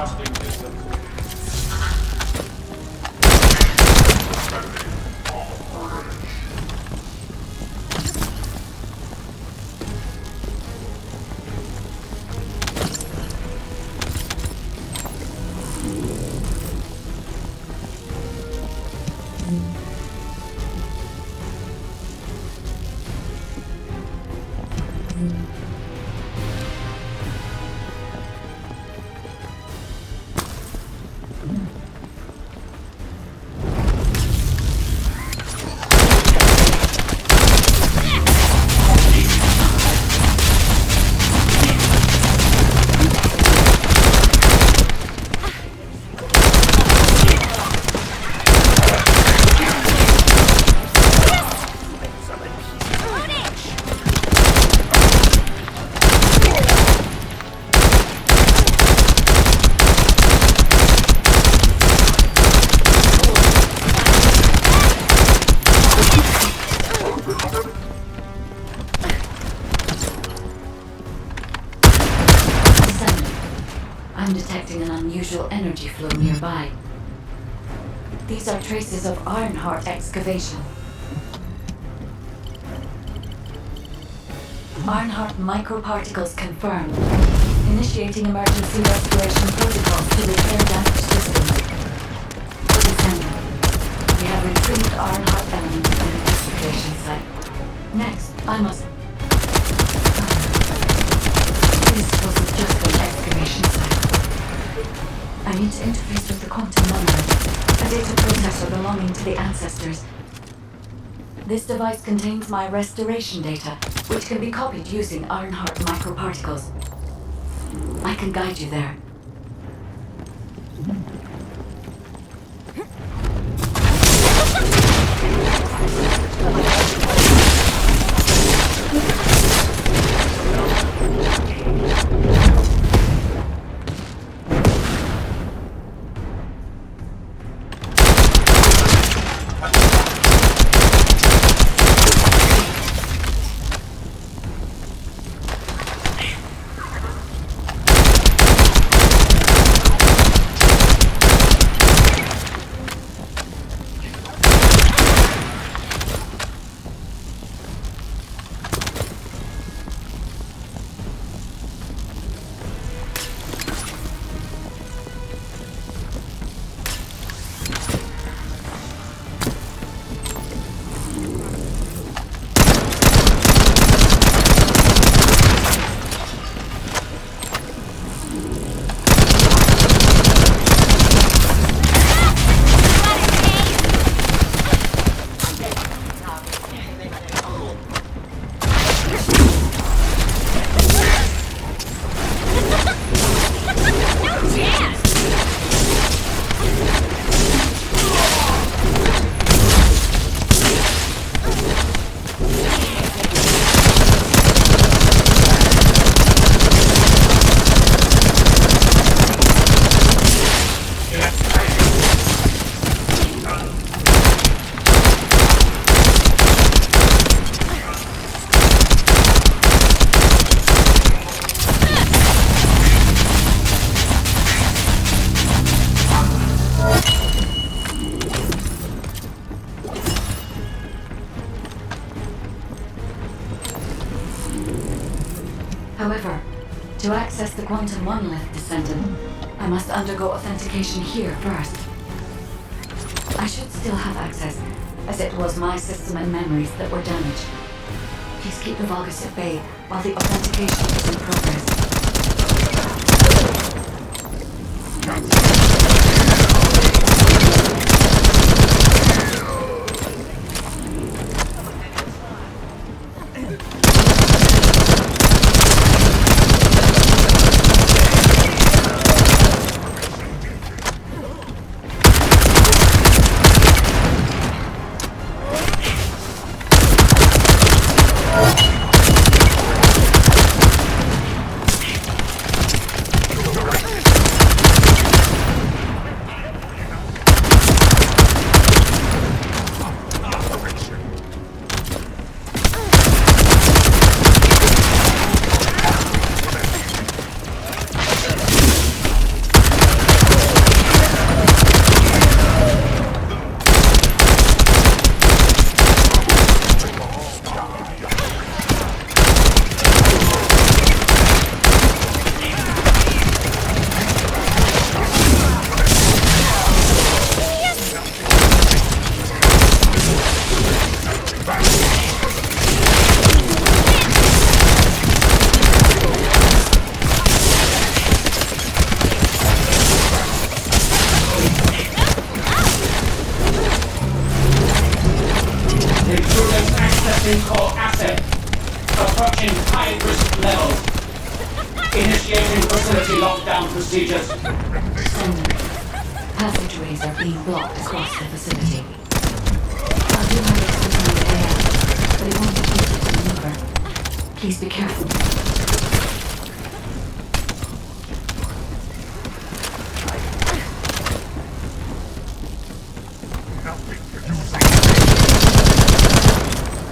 Adjusting system. I'm detecting an unusual energy flow nearby. These are traces of Ironheart excavation. Ironheart microparticles confirmed. Initiating emergency restoration protocols to repair damaged systems. Descendant, we have retrieved Ironheart elements from the excavation site. Next, I must... This wasn't just an excavation site. I need to interface with the quantum monolith, a data processor belonging to the ancestors. This device contains my restoration data, which can be copied using Ironheart microparticles. I can guide you there. However, to access the quantum monolith, Descendant, I must undergo authentication here first. I should still have access, as it was my system and memories that were damaged. Please keep the Vulgus at bay while the authentication is in progress. approaching high-risk level. Initiating facility lockdown procedures. Descendant. Passageways are being blocked across the facility. I'll do my best to find a way out, but it won't be easy to maneuver. Please be careful.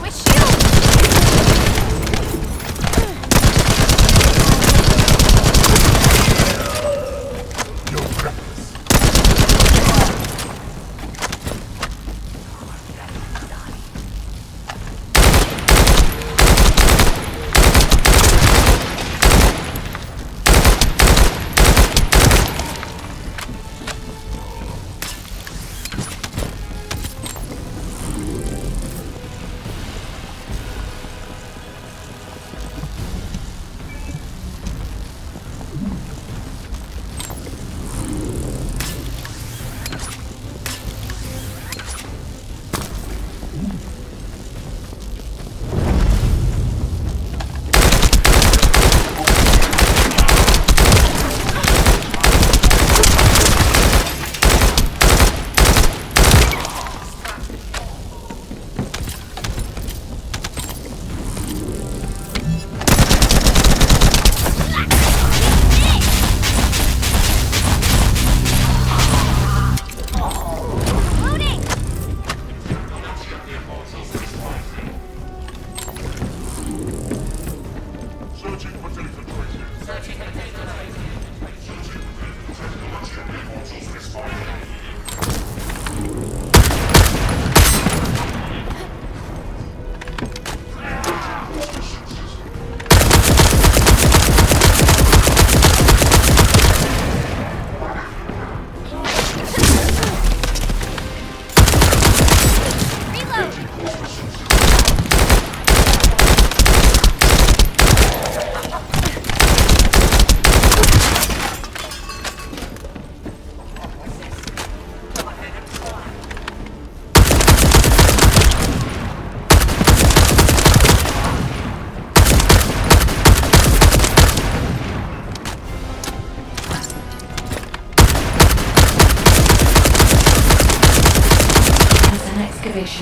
My shield!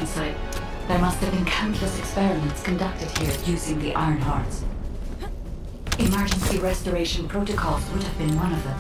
Site. There must have been countless experiments conducted here using the Iron Hearts. Emergency restoration protocols would have been one of them.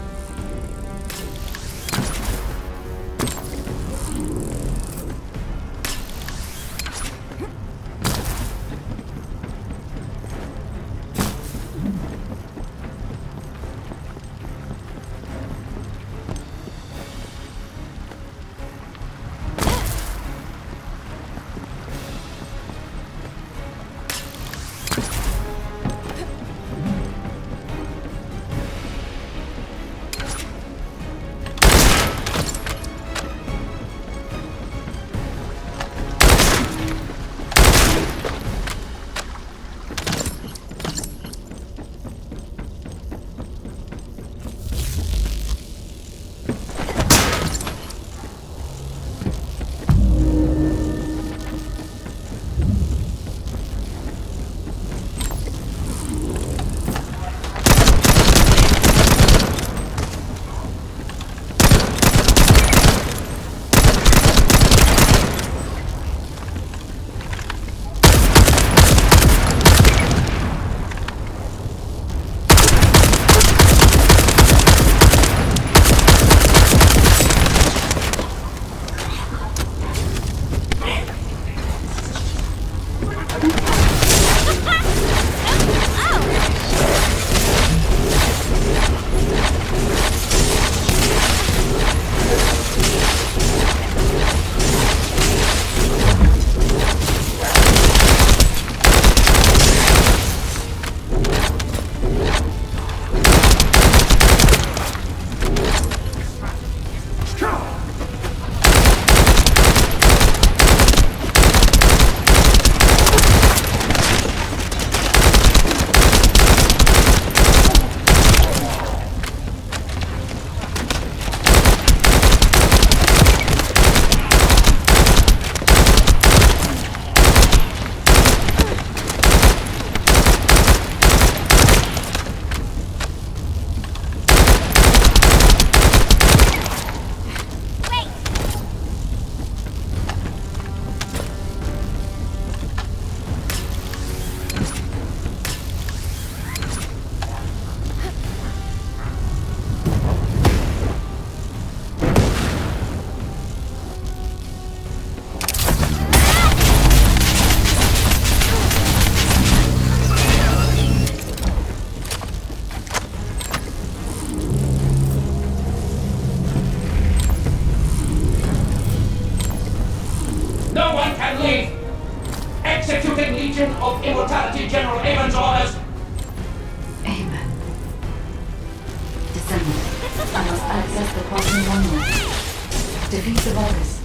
I must access the quantum oneness. Defeat the Vulgus.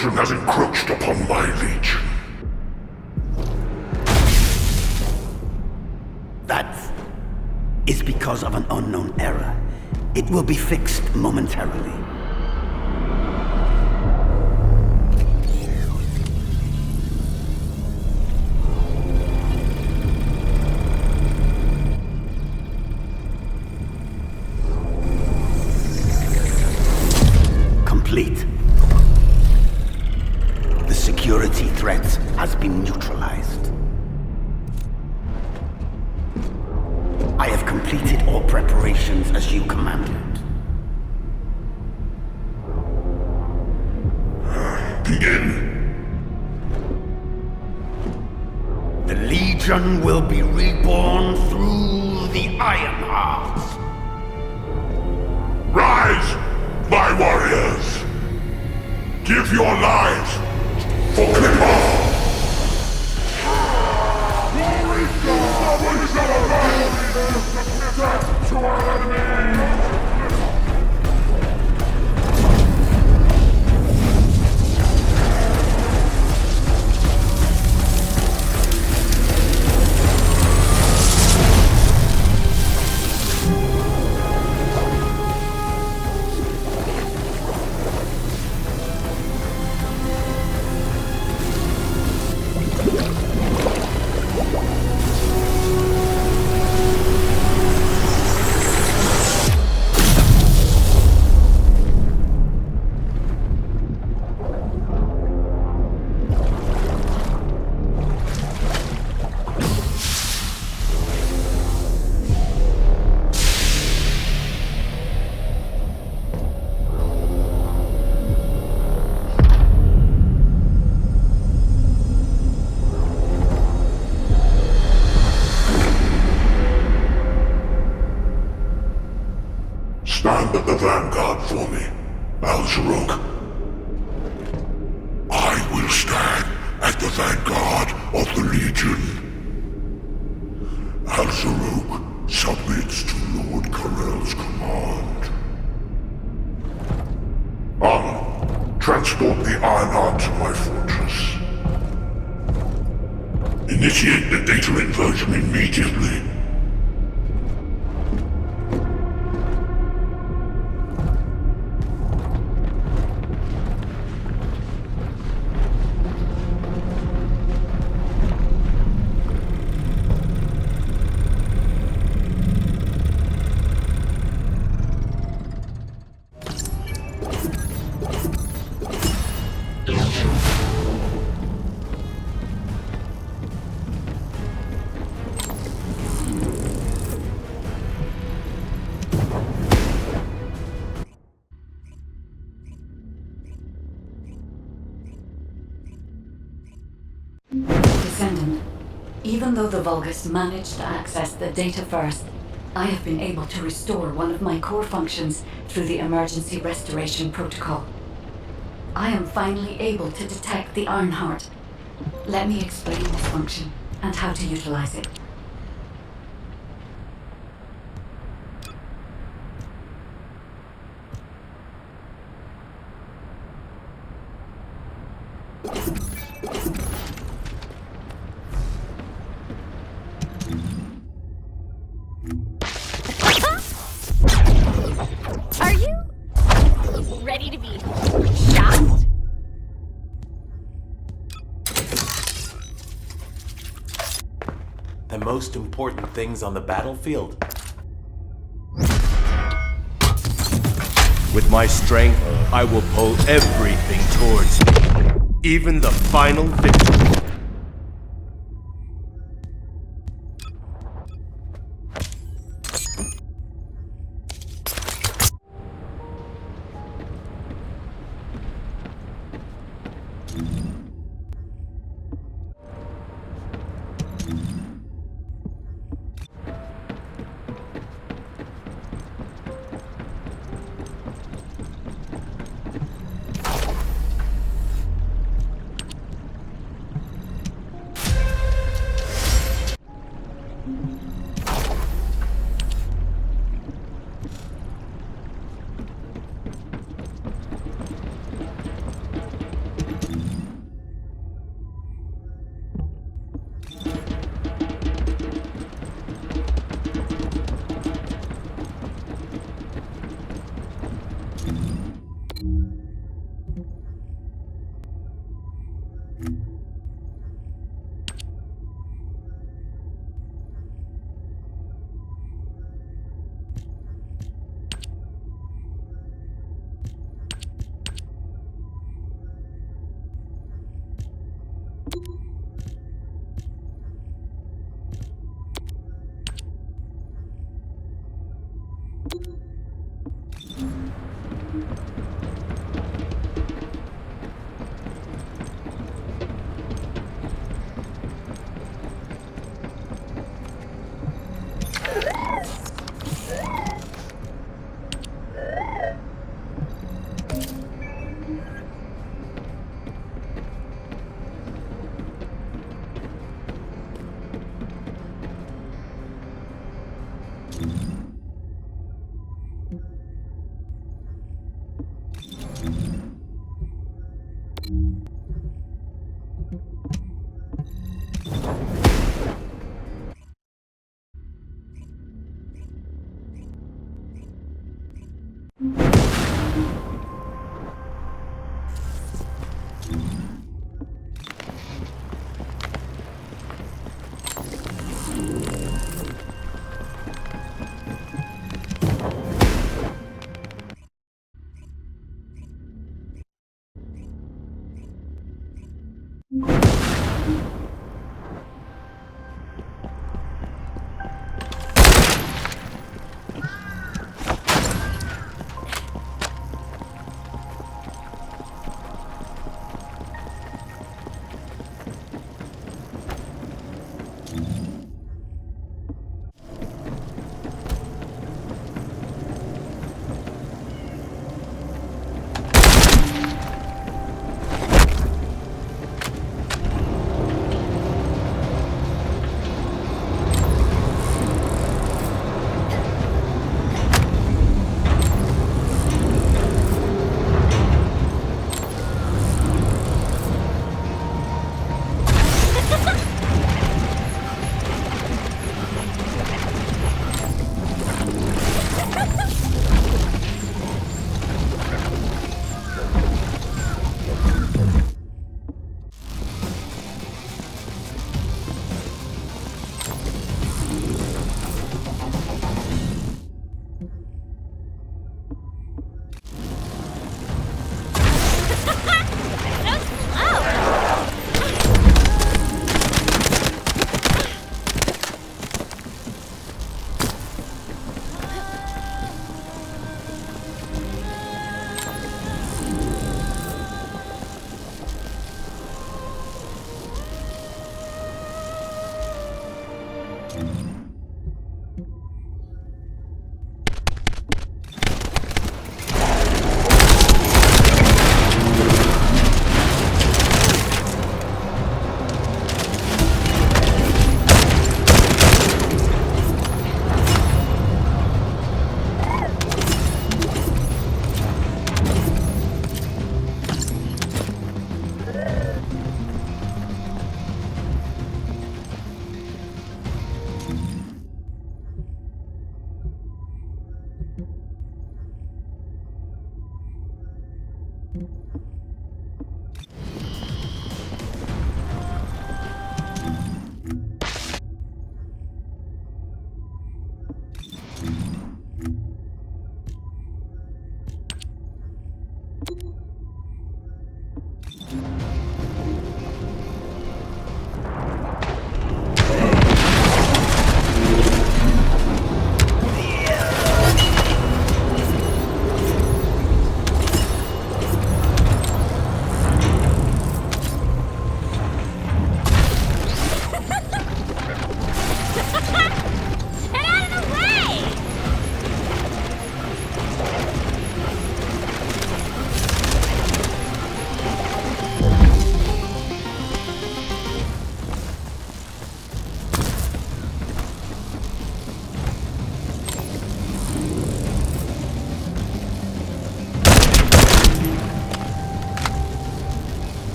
Trojan has encroached upon my legion. That is because of an unknown error. It will be fixed momentarily. Complete. The security threat has been neutralized. I have completed all preparations as you commanded. Begin. The Legion will be reborn through the Ironheart. Rise, my warriors! Give your lives for Clipper! Stand at the vanguard for me, Al-Zaruk. I will stand at the vanguard of the Legion. Al-Zaruk submits to Lord Karel's command. Transport the Ironheart to my fortress. Initiate the data inversion immediately. Descendant, even though the Vulgus managed to access the data first, I have been able to restore one of my core functions through the emergency restoration protocol. I am finally able to detect the Ironheart. Let me explain this function and how to utilize it. Are you ready to be shocked? The most important things on the battlefield. With my strength, I will pull everything towards me, even the final victory.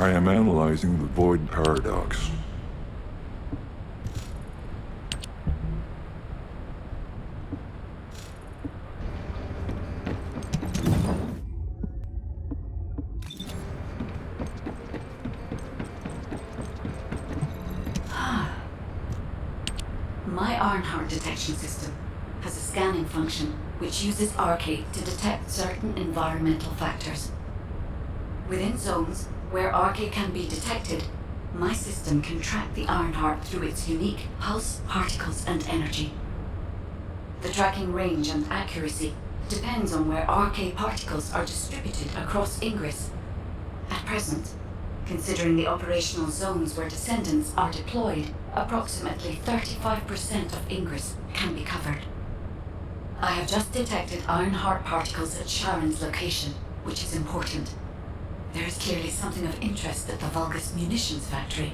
I am analyzing the void paradox. My Ironheart detection system has a scanning function which uses Arcade to detect certain environmental factors. Within zones where Arcade can be detected, my system can track the Ironheart through its unique pulse, particles, and energy. The tracking range and accuracy depends on where Arcade particles are distributed across Ingris. At present, considering the operational zones where Descendants are deployed, approximately 35% of Ingris can be covered. I have just detected Ironheart particles at Sharon's location, which is important. There is clearly something of interest at the Vulgus munitions factory.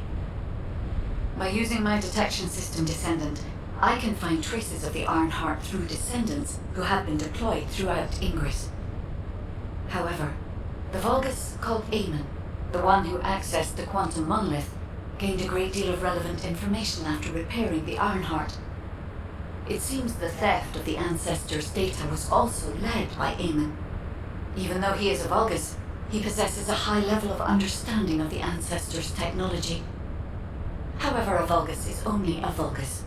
By using my detection system Descendant, I can find traces of the Ironheart through Descendants who have been deployed throughout Ingris. However, the Vulgus called Amon, the one who accessed the quantum monolith, gained a great deal of relevant information after repairing the Ironheart. It seems the theft of the Ancestors' data was also led by Amon. Even though he is a Vulgus, he possesses a high level of understanding of the Ancestors' technology. However, a Vulgus is only a Vulgus.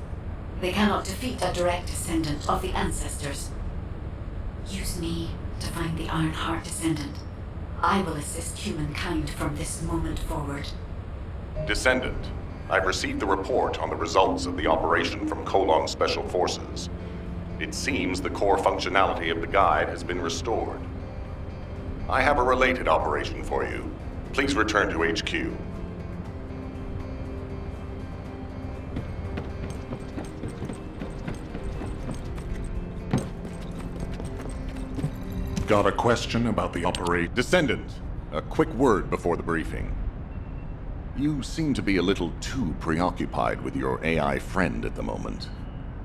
They cannot defeat a direct descendant of the Ancestors. Use me to find the Ironheart descendant. I will assist humankind from this moment forward. Descendant, I've received the report on the results of the operation from Colon Special Forces. It seems the core functionality of the guide has been restored. I have a related operation for you. Please return to HQ. Got a question about the operation? Descendant, a quick word before the briefing. You seem to be a little too preoccupied with your AI friend at the moment.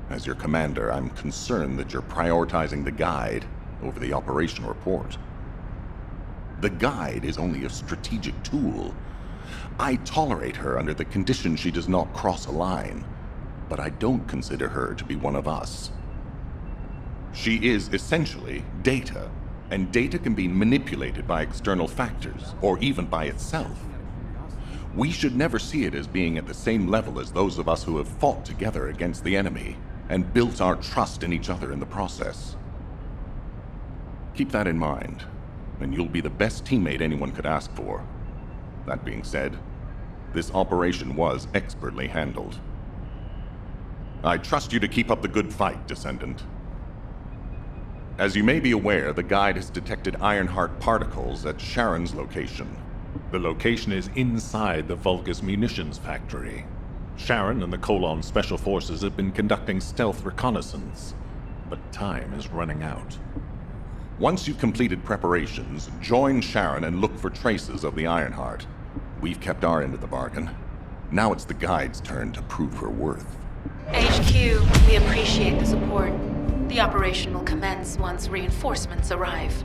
As your commander, I'm concerned that you're prioritizing the guide over the operation report. The guide is only a strategic tool. I tolerate her under the condition she does not cross a line, but I don't consider her to be one of us. She is essentially data, and data can be manipulated by external factors, or even by itself. We should never see it as being at the same level as those of us who have fought together against the enemy and built our trust in each other in the process. Keep that in mind, and you'll be the best teammate anyone could ask for. That being said, this operation was expertly handled. I trust you to keep up the good fight, Descendant. As you may be aware, the Guide has detected Ironheart particles at Sharon's location. The location is inside the Vulgus munitions factory. Sharon and the Colon Special Forces have been conducting stealth reconnaissance, but time is running out. Once you've completed preparations, join Sharon and look for traces of the Ironheart. We've kept our end of the bargain. Now it's the Guide's turn to prove her worth. HQ, we appreciate the support. The operation will commence once reinforcements arrive.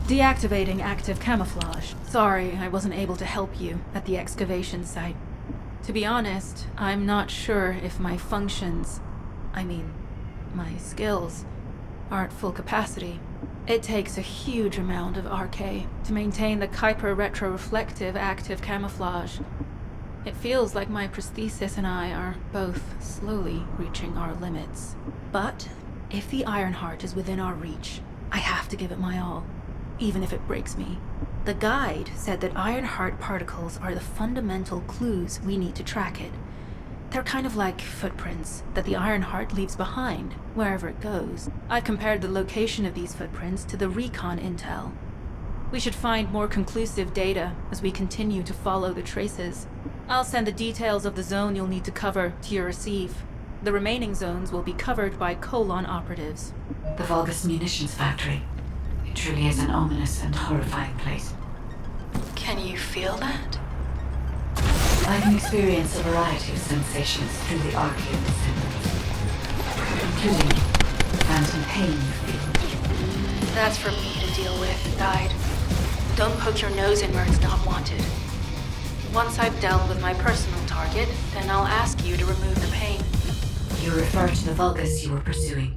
Deactivating active camouflage. Sorry, I wasn't able to help you at the excavation site. To be honest, I'm not sure if my functions, my skills, are at full capacity. It takes a huge amount of RK to maintain the Kuiper retroreflective active camouflage. It feels like my prosthesis and I are both slowly reaching our limits. But if the Ironheart is within our reach, I have to give it my all, even if it breaks me. The Guide said that Ironheart particles are the fundamental clues we need to track it. They're kind of like footprints that the Ironheart leaves behind, wherever it goes. I've compared the location of these footprints to the recon intel. We should find more conclusive data as we continue to follow the traces. I'll send the details of the zone you'll need to cover to your receive. The remaining zones will be covered by Colon operatives. The Vulgus munitions factory. It truly is an ominous and horrifying place. Can you feel that? I can experience a variety of sensations through the arc of Descendants, including the phantom pain you feel. That's for me to deal with, Guide. Don't poke your nose in where it's not wanted. Once I've dealt with my personal target, then I'll ask you to remove the pain. You refer to the Vulgus you were pursuing.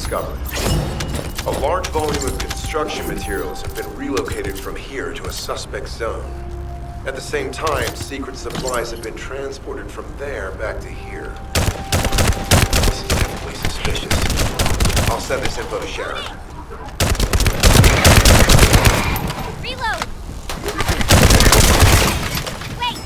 discovered. A large volume of construction materials have been relocated from here to a suspect zone. At the same time, secret supplies have been transported from there back to here. This is definitely suspicious. I'll send this info to Sheriff. Reload! Wait!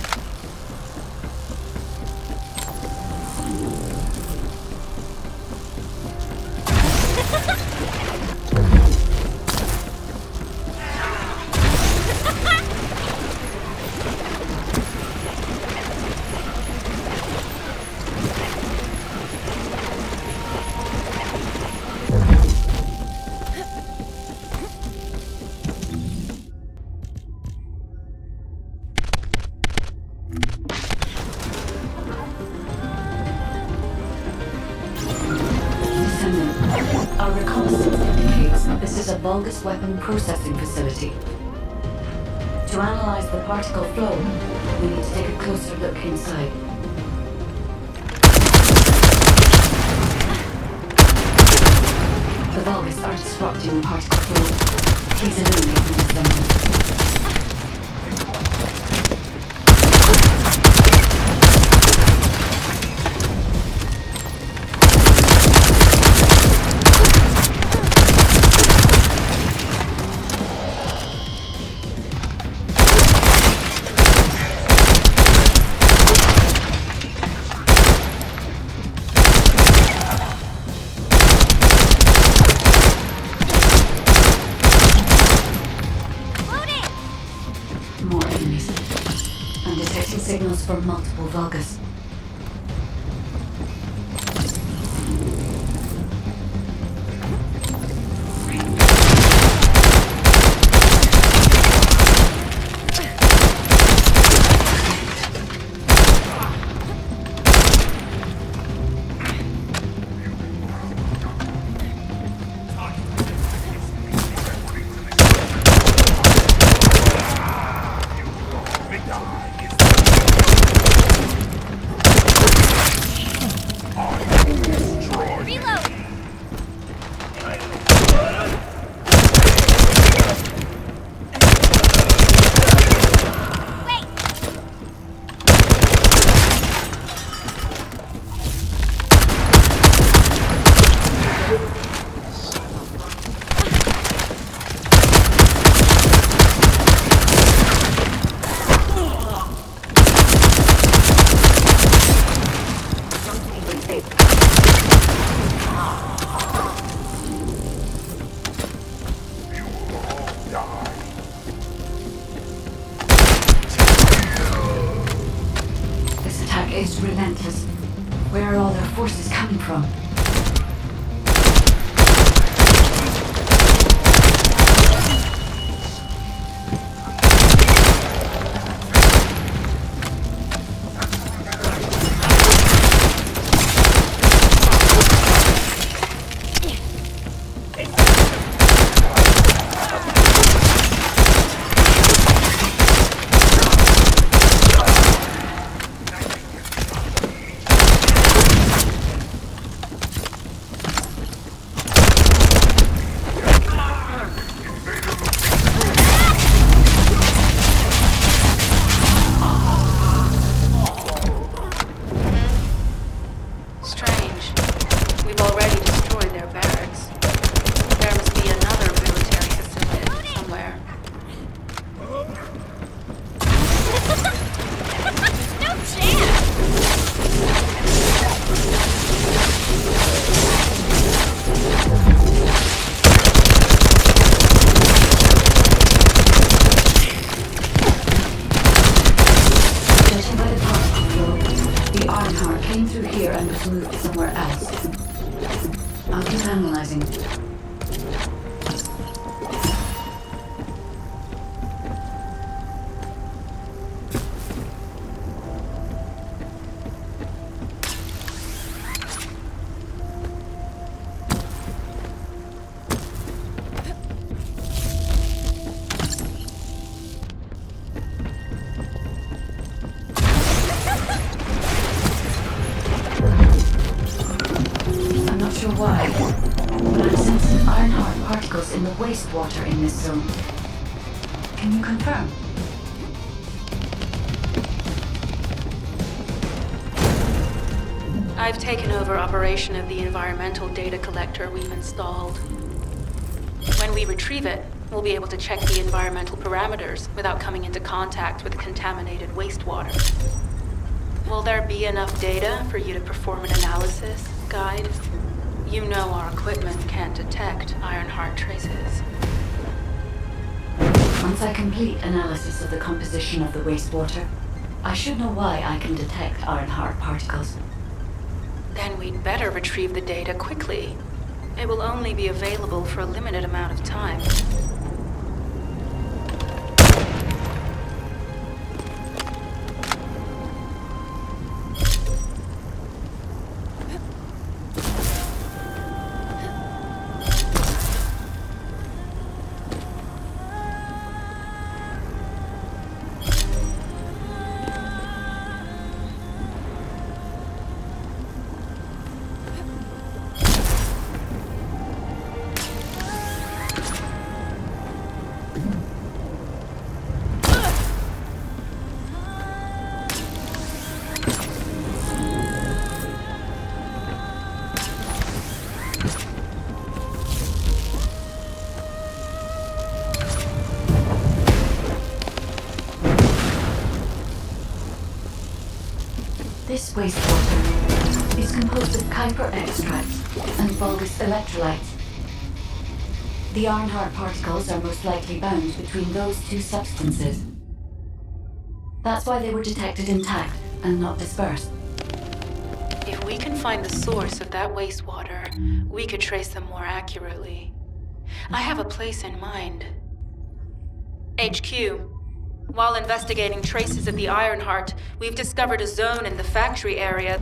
Our reconnaissance indicates this is a Vulgus weapon processing facility. To analyze the particle flow, we need to take a closer look inside. The Vulgus are disrupting the particle flow. Please eliminate the Descendants. More enemies. I'm detecting signals from multiple Vulgus. This attack is relentless. Where are all their forces coming from? Ironheart particles in the wastewater in this zone. Can you confirm? I've taken over operation of the environmental data collector we've installed. When we retrieve it, we'll be able to check the environmental parameters without coming into contact with contaminated wastewater. Will there be enough data for you to perform an analysis, Guide? You know our equipment can't detect Ironheart traces. Once I complete analysis of the composition of the wastewater, I should know why I can detect Ironheart particles. Then we'd better retrieve the data quickly. It will only be available for a limited amount of time. This wastewater is composed of Kuiper extracts and Vulgus electrolytes. The Ironheart particles are most likely bound between those two substances. That's why they were detected intact and not dispersed. If we can find the source of that wastewater, we could trace them more accurately. I have a place in mind. HQ. While investigating traces of the Ironheart, we've discovered a zone in the factory area.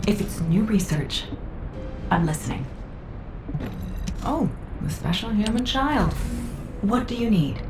If it's new research, I'm listening. Oh, the special human child. What do you need?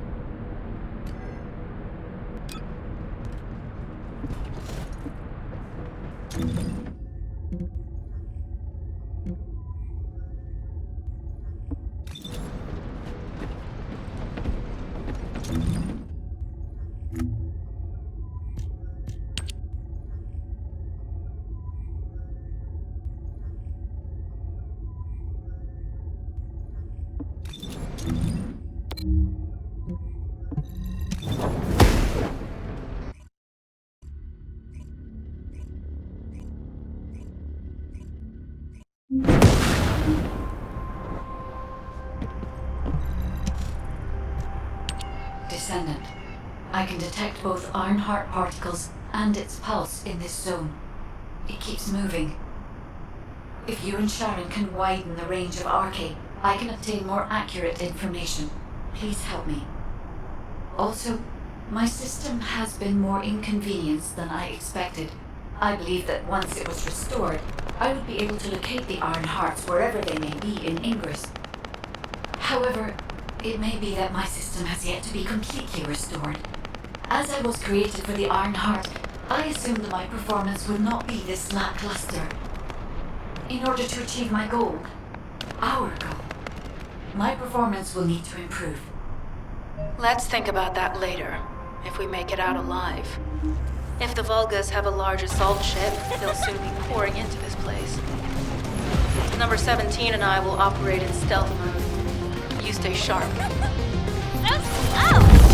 Descendant. I can detect both Ironheart particles and its pulse in this zone. It keeps moving. If you and Sharon can widen the range of Arche, I can obtain more accurate information. Please help me. Also, my system has been more inconvenienced than I expected. I believe that once it was restored, I would be able to locate the Ironhearts wherever they may be in Ingris. However, it may be that my system has yet to be completely restored. As I was created for the Ironheart, I assumed that my performance would not be this lackluster. In order to achieve my goal, our goal, My performance will need to improve. Let's think about that later, if we make it out alive. If the Vulgas have a large assault ship, they'll soon be pouring into this place. Number 17 and I will operate in stealth mode. You stay sharp. So slow!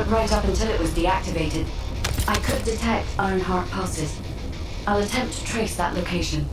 Right up until it was deactivated, I could detect Ironheart pulses. I'll attempt to trace that location.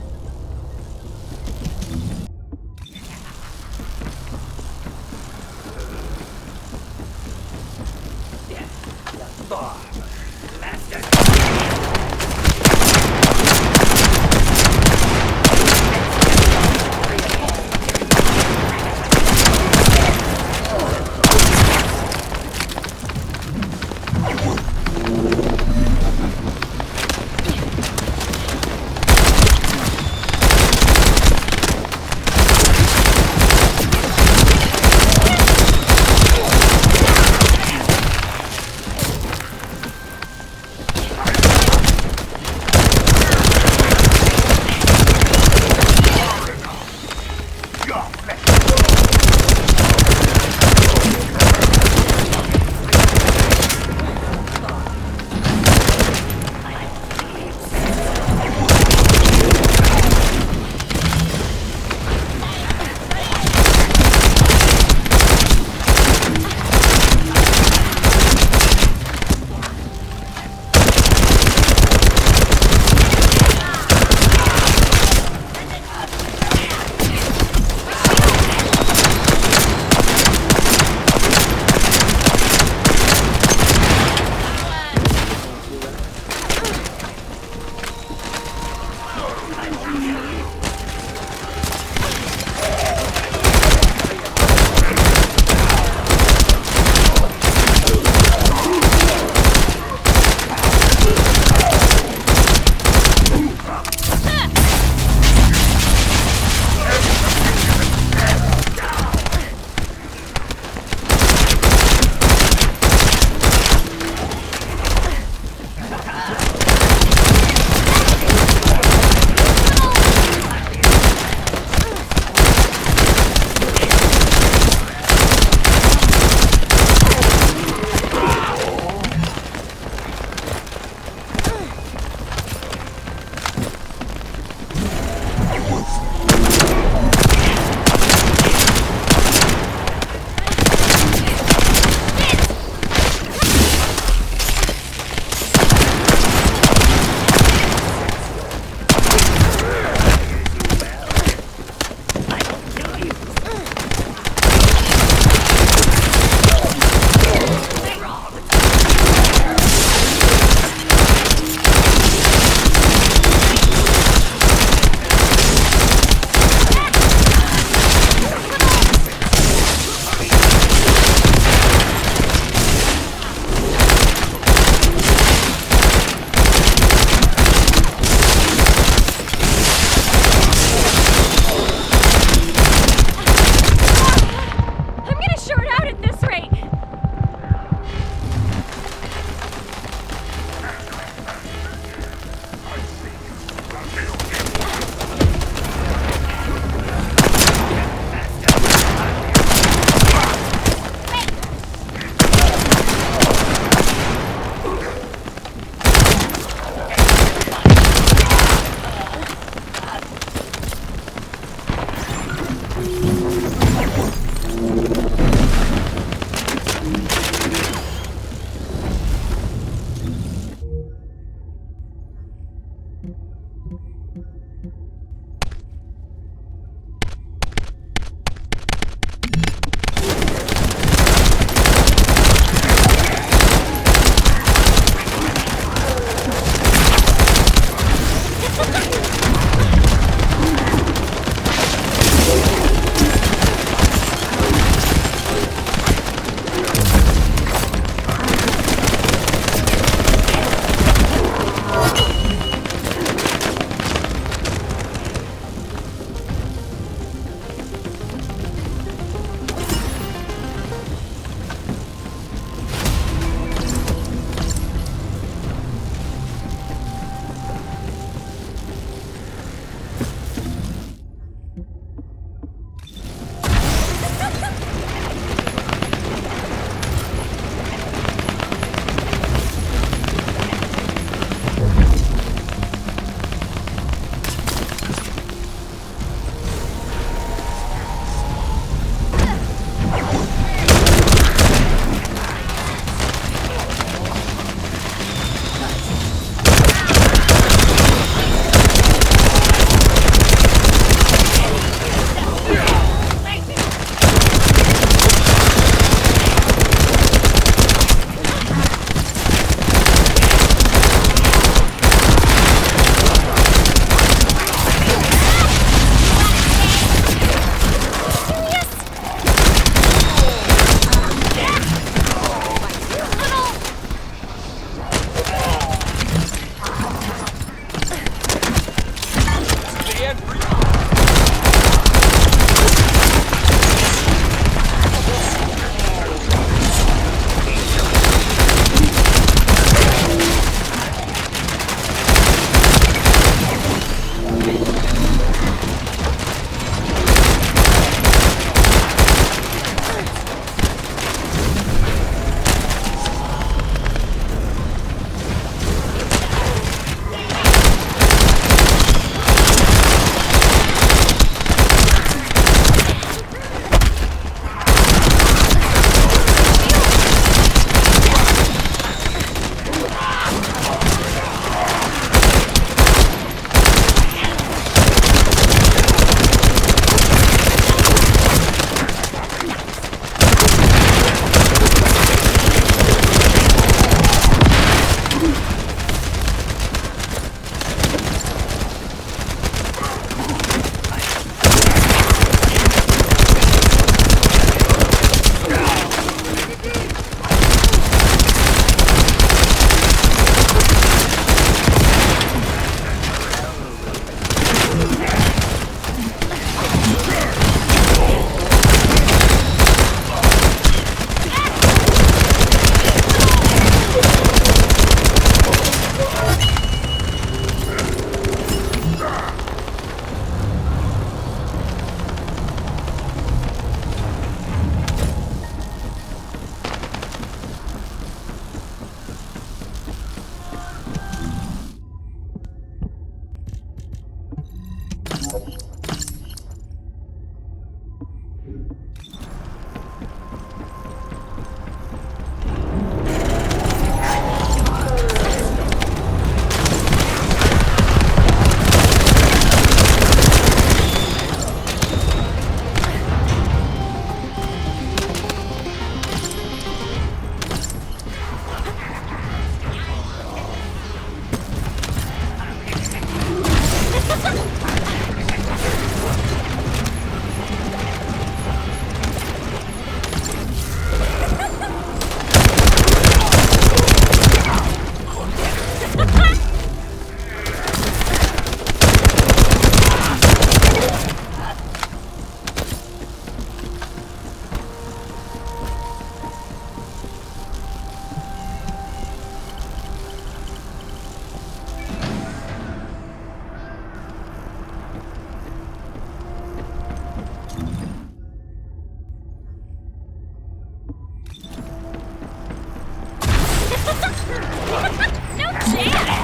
No chance!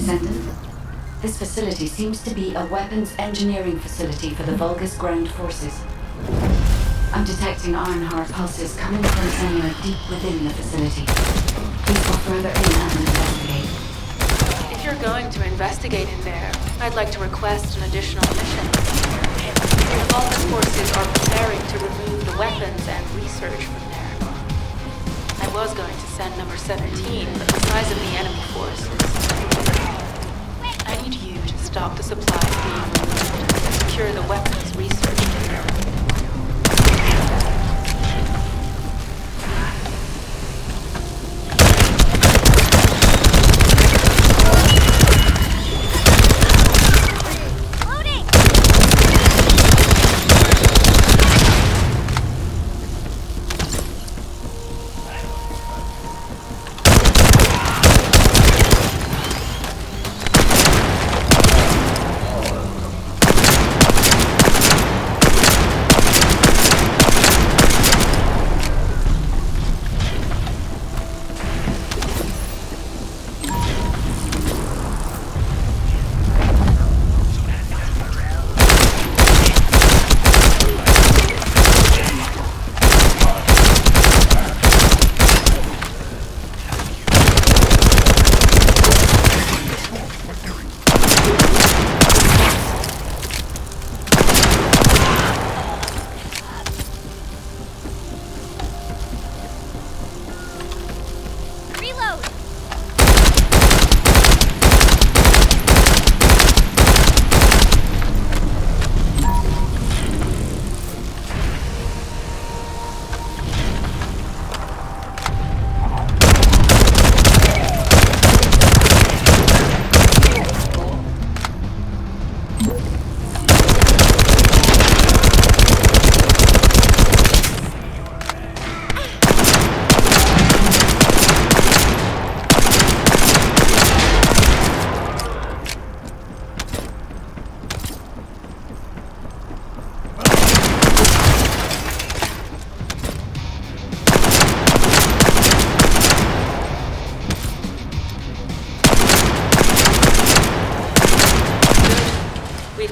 Descendant, this facility seems to be a weapons engineering facility for the Vulgus ground forces. I'm detecting Ironheart pulses coming from somewhere deep within the facility. Please go further in and investigate. If you're going to investigate in there, I'd like to request an additional mission. The Vulgus forces are preparing to remove the weapons and research from there. I was going to send number 17, but the size of the enemy force I need you to stop the supplies being removed and secure the weapons research data.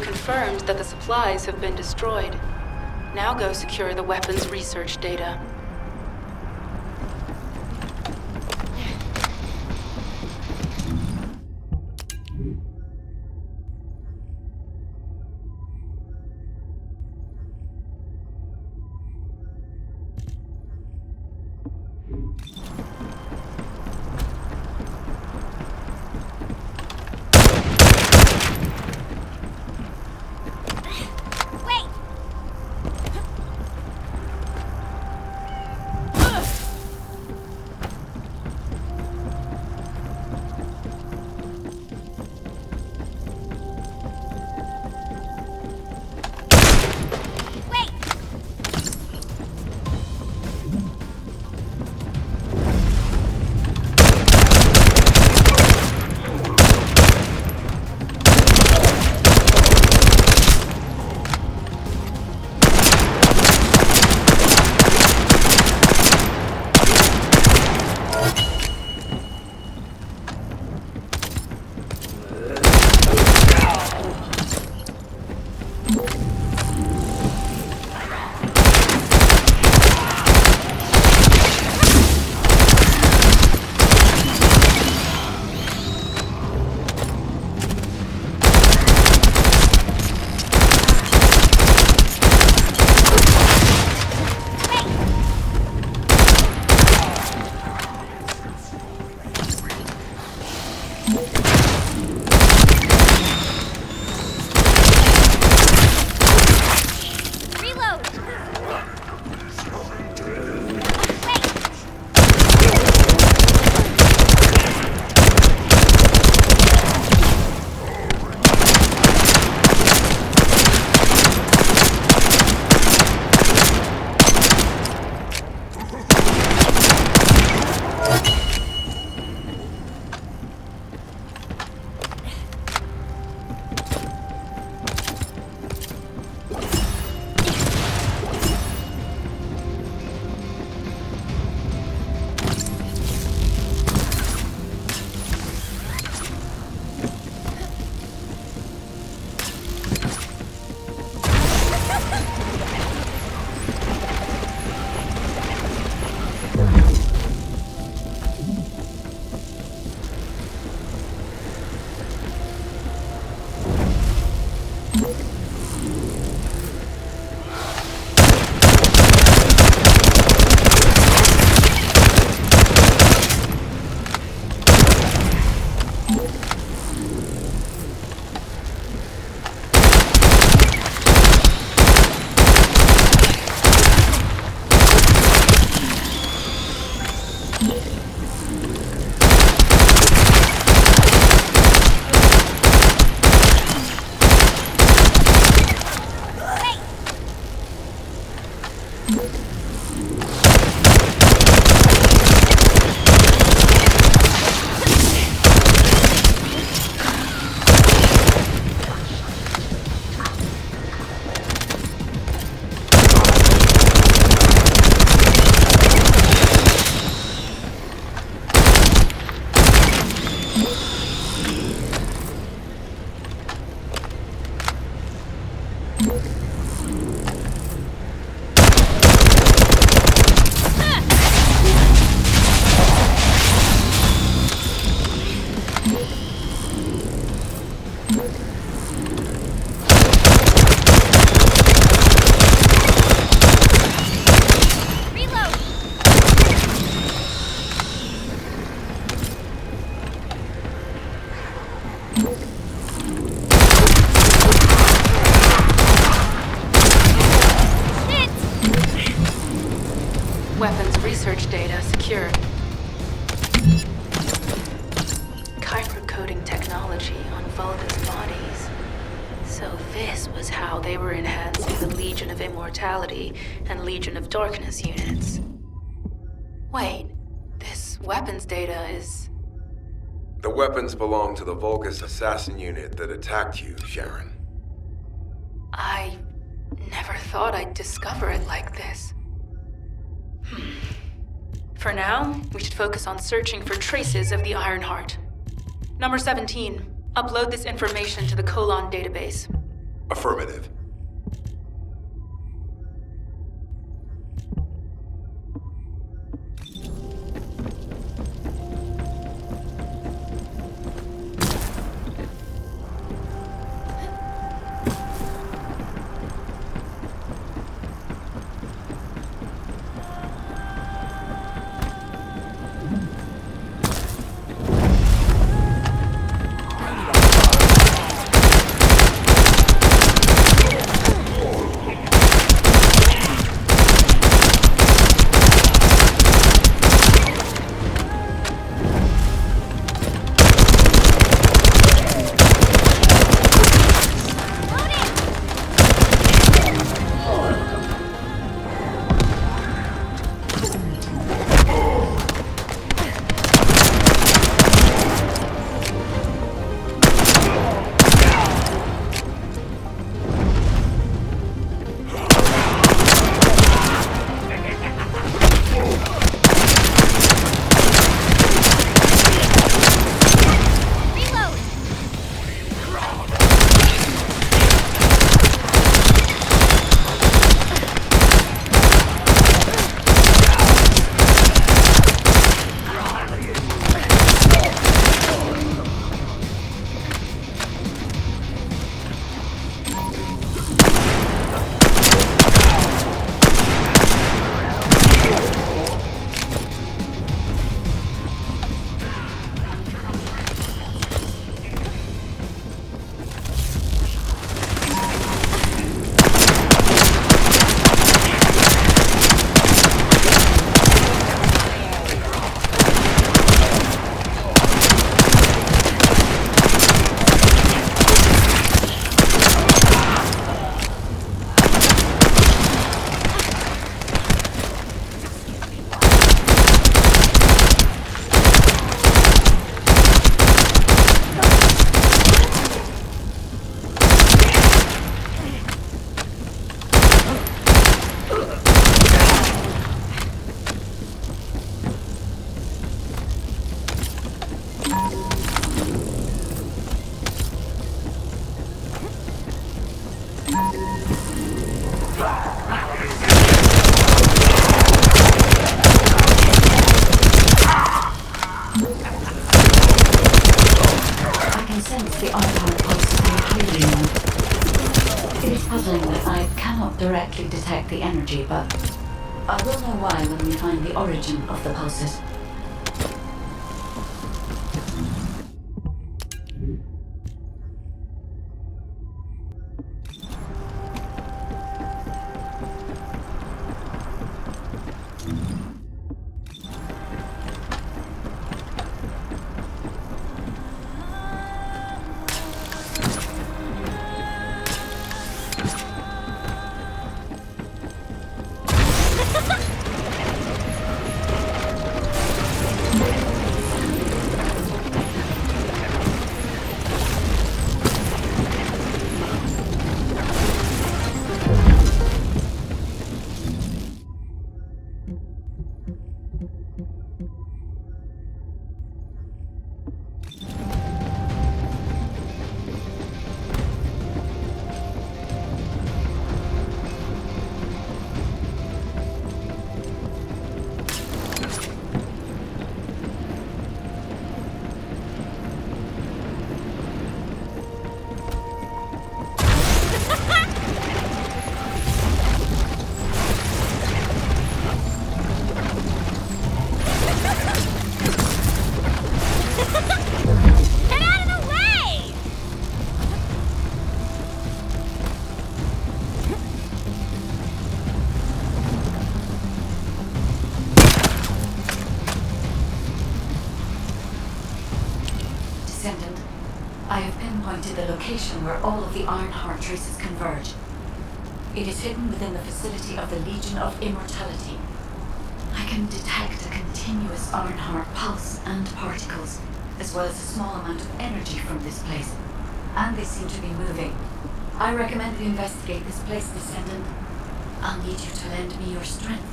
Confirmed that the supplies have been destroyed. Now go secure the weapons research data. Weapons research data secured. Coding technology on Vulgus bodies. So this was how they were enhancing the Legion of Immortality and Legion of Darkness units. Wait, this weapons data is... The weapons belong to the Vulgus assassin unit that attacked you, Sharon. I never thought I'd discover it like this. For now, we should focus on searching for traces of the Ironheart. Number 17, upload this information to the Colon database. Affirmative. Directly detect the energy, but I will know why when we find the origin of the pulses. pinpointed the location where all of the Ironheart traces converge. It is hidden within the facility of the Legion of Immortality. I can detect a continuous Ironheart pulse and particles, as well as a small amount of energy from this place. And they seem to be moving. I recommend we investigate this place, Descendant. I'll need you to lend me your strength.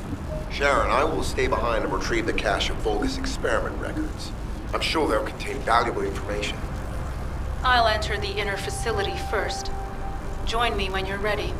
Sharon, I will stay behind and retrieve the cache of Vulgus experiment records. I'm sure they'll contain valuable information. I'll enter the inner facility first. Join me when you're ready.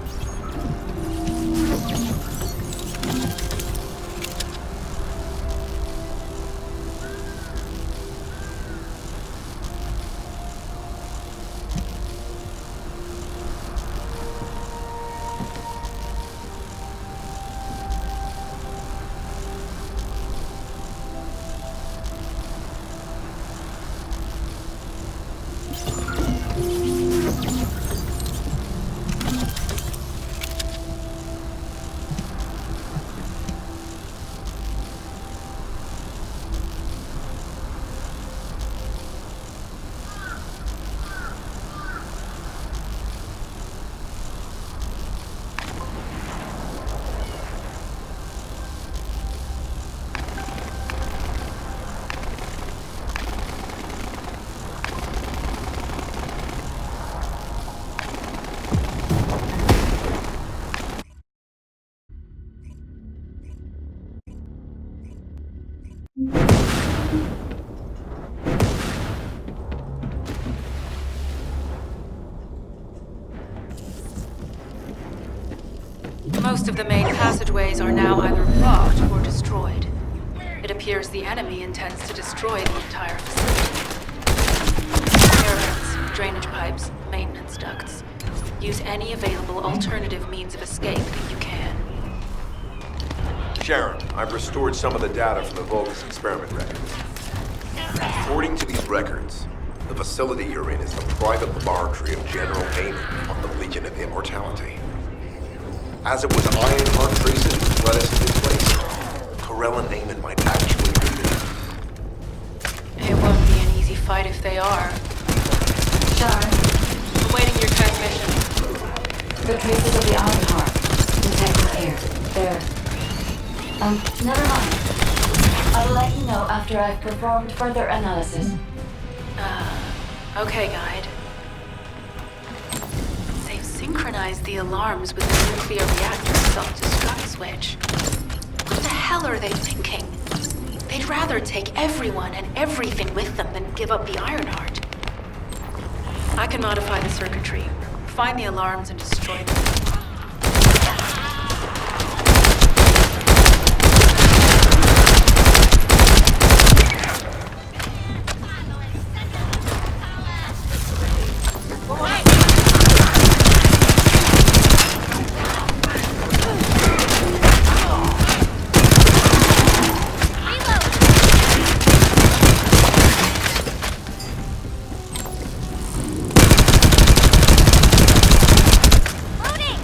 Most of the main passageways are now either blocked or destroyed. It appears the enemy intends to destroy the entire facility. Air vents, drainage pipes, maintenance ducts. Use any available alternative means of escape that you can. Sharon, I've restored some of the data from the Vulgus experiment records. According to these records, the facility you're in is the private laboratory of General Amon of the Legion of Immortality. As it was Ironheart traces which led us to this place, Corell and Amon might actually be there. It won't be an easy fight if they are. Sharon, awaiting your transmission. the traces of the Ironheart detected here. There. Never mind. I will let you know after I've performed further analysis. Okay, Guide. They've synchronized the alarms with the nuclear reactor self-destruct switch. What the hell are they thinking? They'd rather take everyone and everything with them than give up the Ironheart. I can modify the circuitry, find the alarms and destroy them. Loading!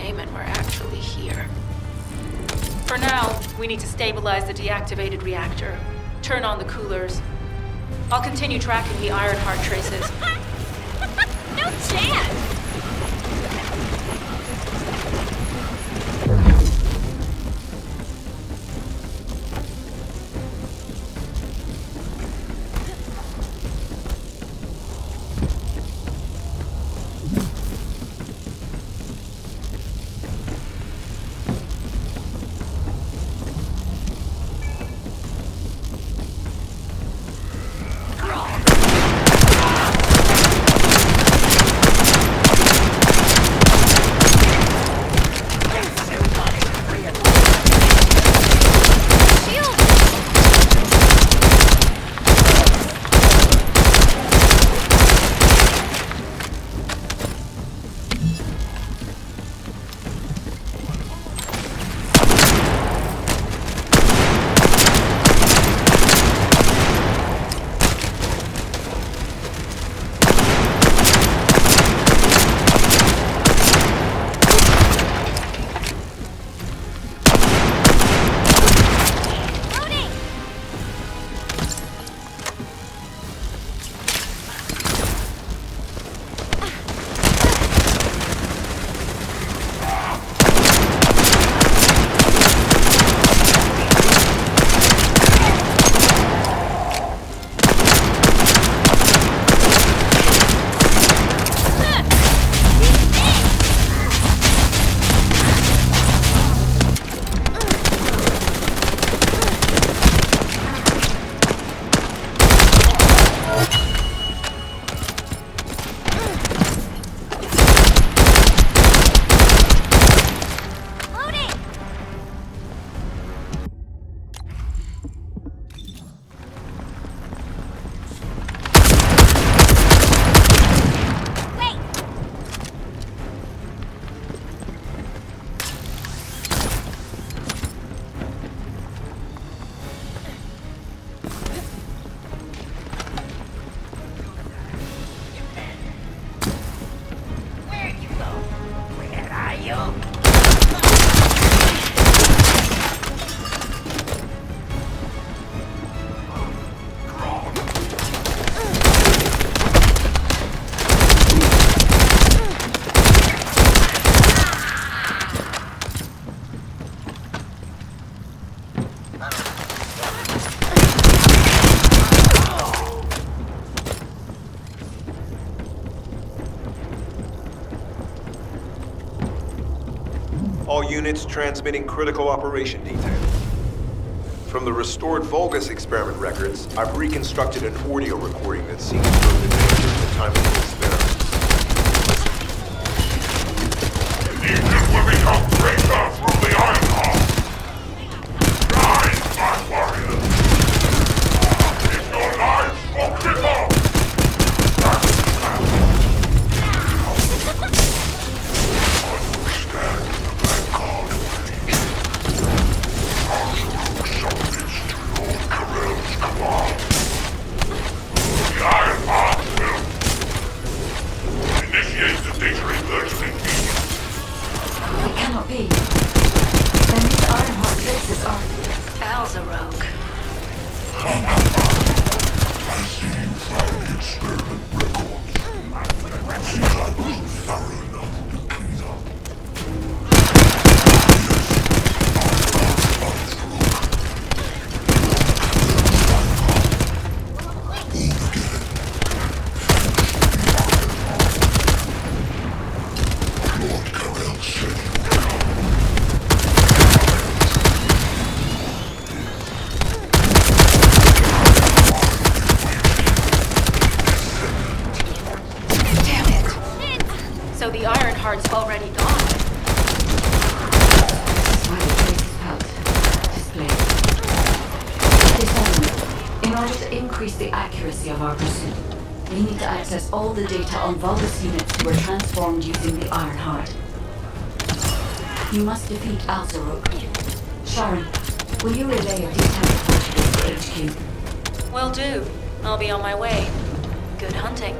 name and we're actually here. For now, we need to stabilize the deactivated reactor, turn on the coolers. I'll continue tracking the Ironheart traces. No chance! All units transmitting critical operation detail. From the restored Vulgus experiment records, I've reconstructed an audio recording that seems to have been made during the time of the experiment. Legion will become greater through the Ironheart. Rise, my warriors! If your lives will cripple! So the Ironheart's already gone. In order to increase the accuracy of our pursuit, we need to access all the data on Vulgus units who were transformed using the Ironheart. You must defeat Alzaruk. Sharon, will you relay a detailed report to HQ? Will do. I'll be on my way. Good hunting.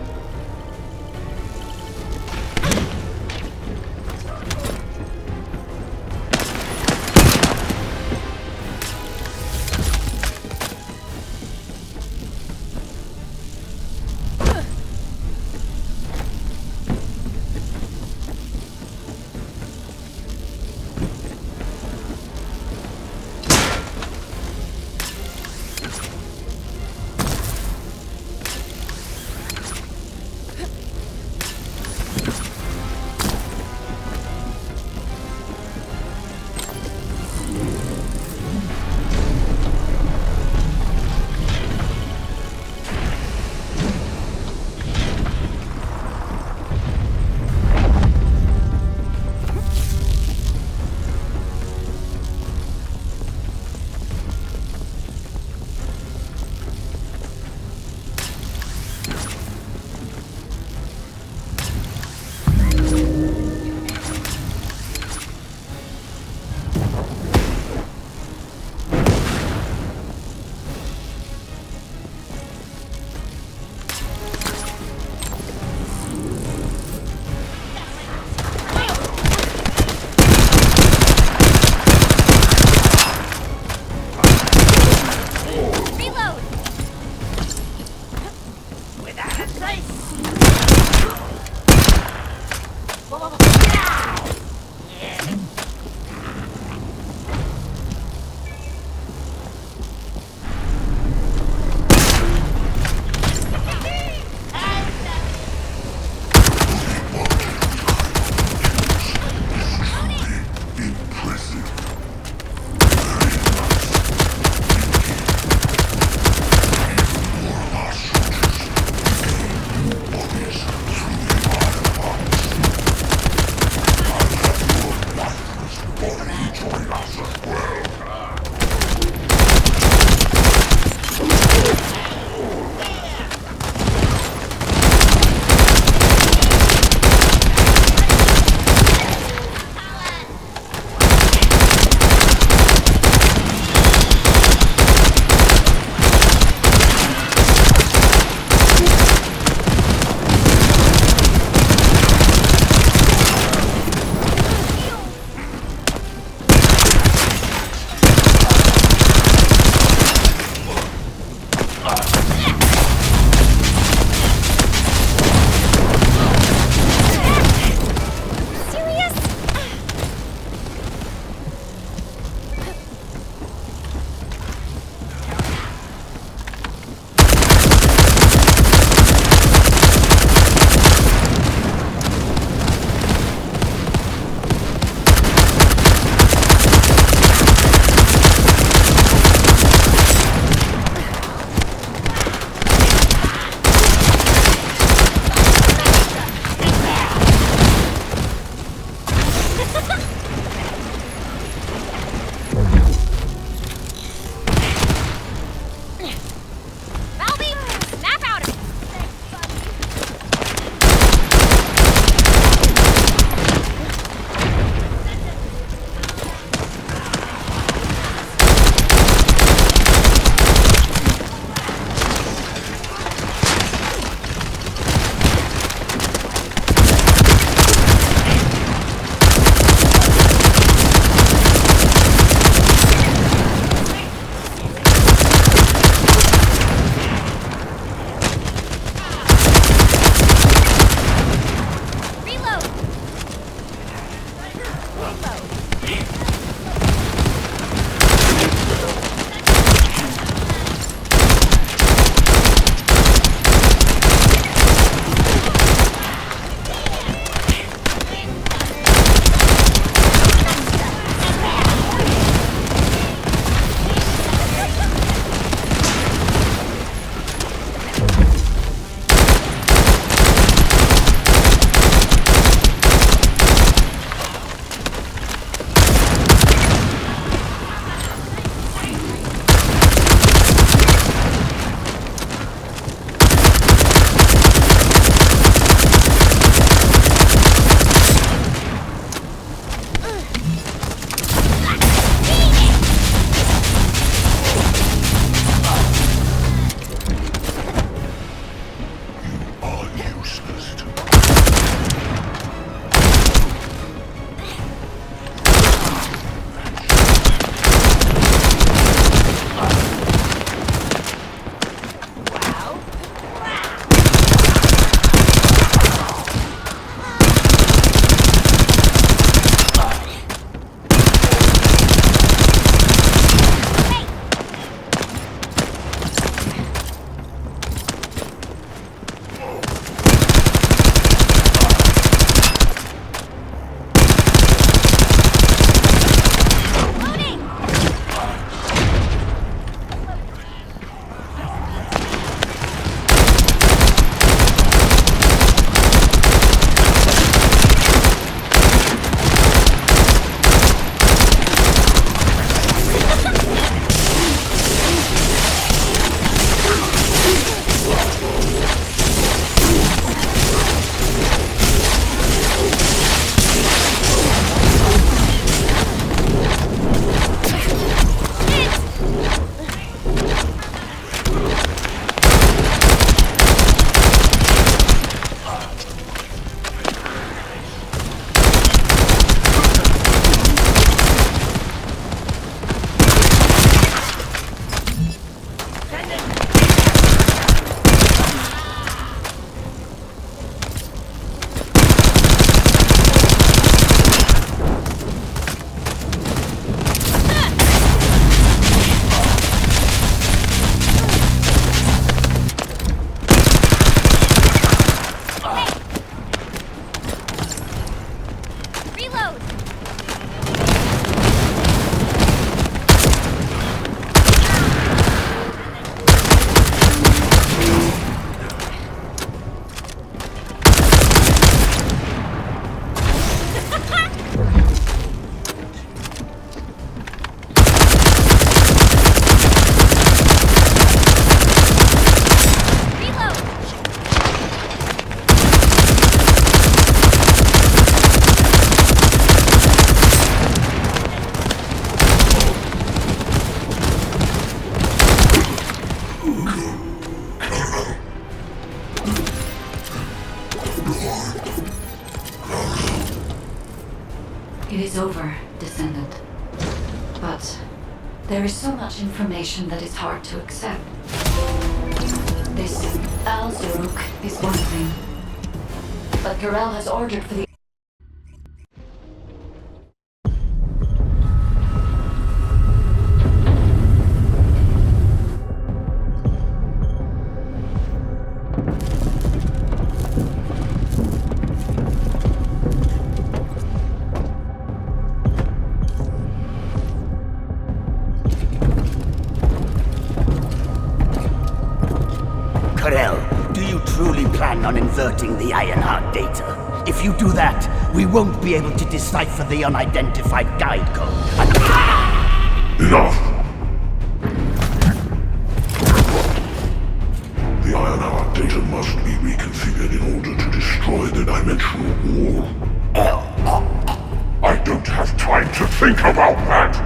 It is over, Descendant. But there is so much information that is hard to accept. This Al-Zuruk is one thing. But Garel has ordered for the Do you truly plan on inverting the Ironheart data? If you do that, we won't be able to decipher the unidentified guide code. Enough! The Ironheart data must be reconfigured in order to destroy the dimensional wall. I don't have time to think about that!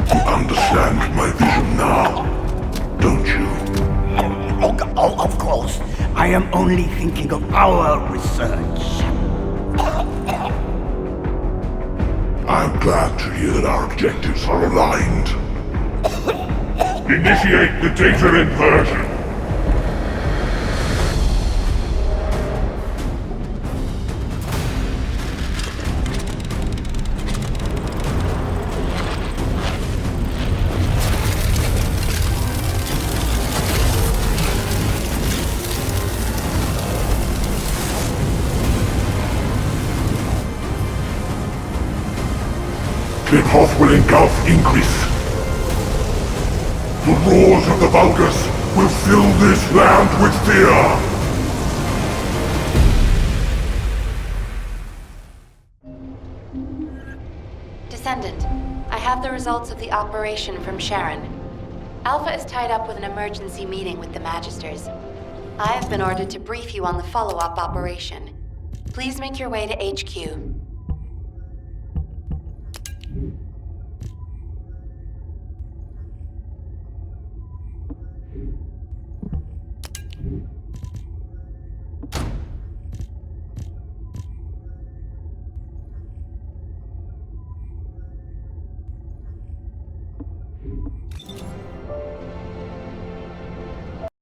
You understand my vision now, don't you? Oh, of course. I am only thinking of our research. I'm glad to hear that our objectives are aligned. Initiate the data inversion. The path will engulf Ingris. The roars of the Vulgus will fill this land with fear. Descendant, I have the results of the operation from Sharon. Alpha is tied up with an emergency meeting with the Magisters. I have been ordered to brief you on the follow-up operation. Please make your way to HQ.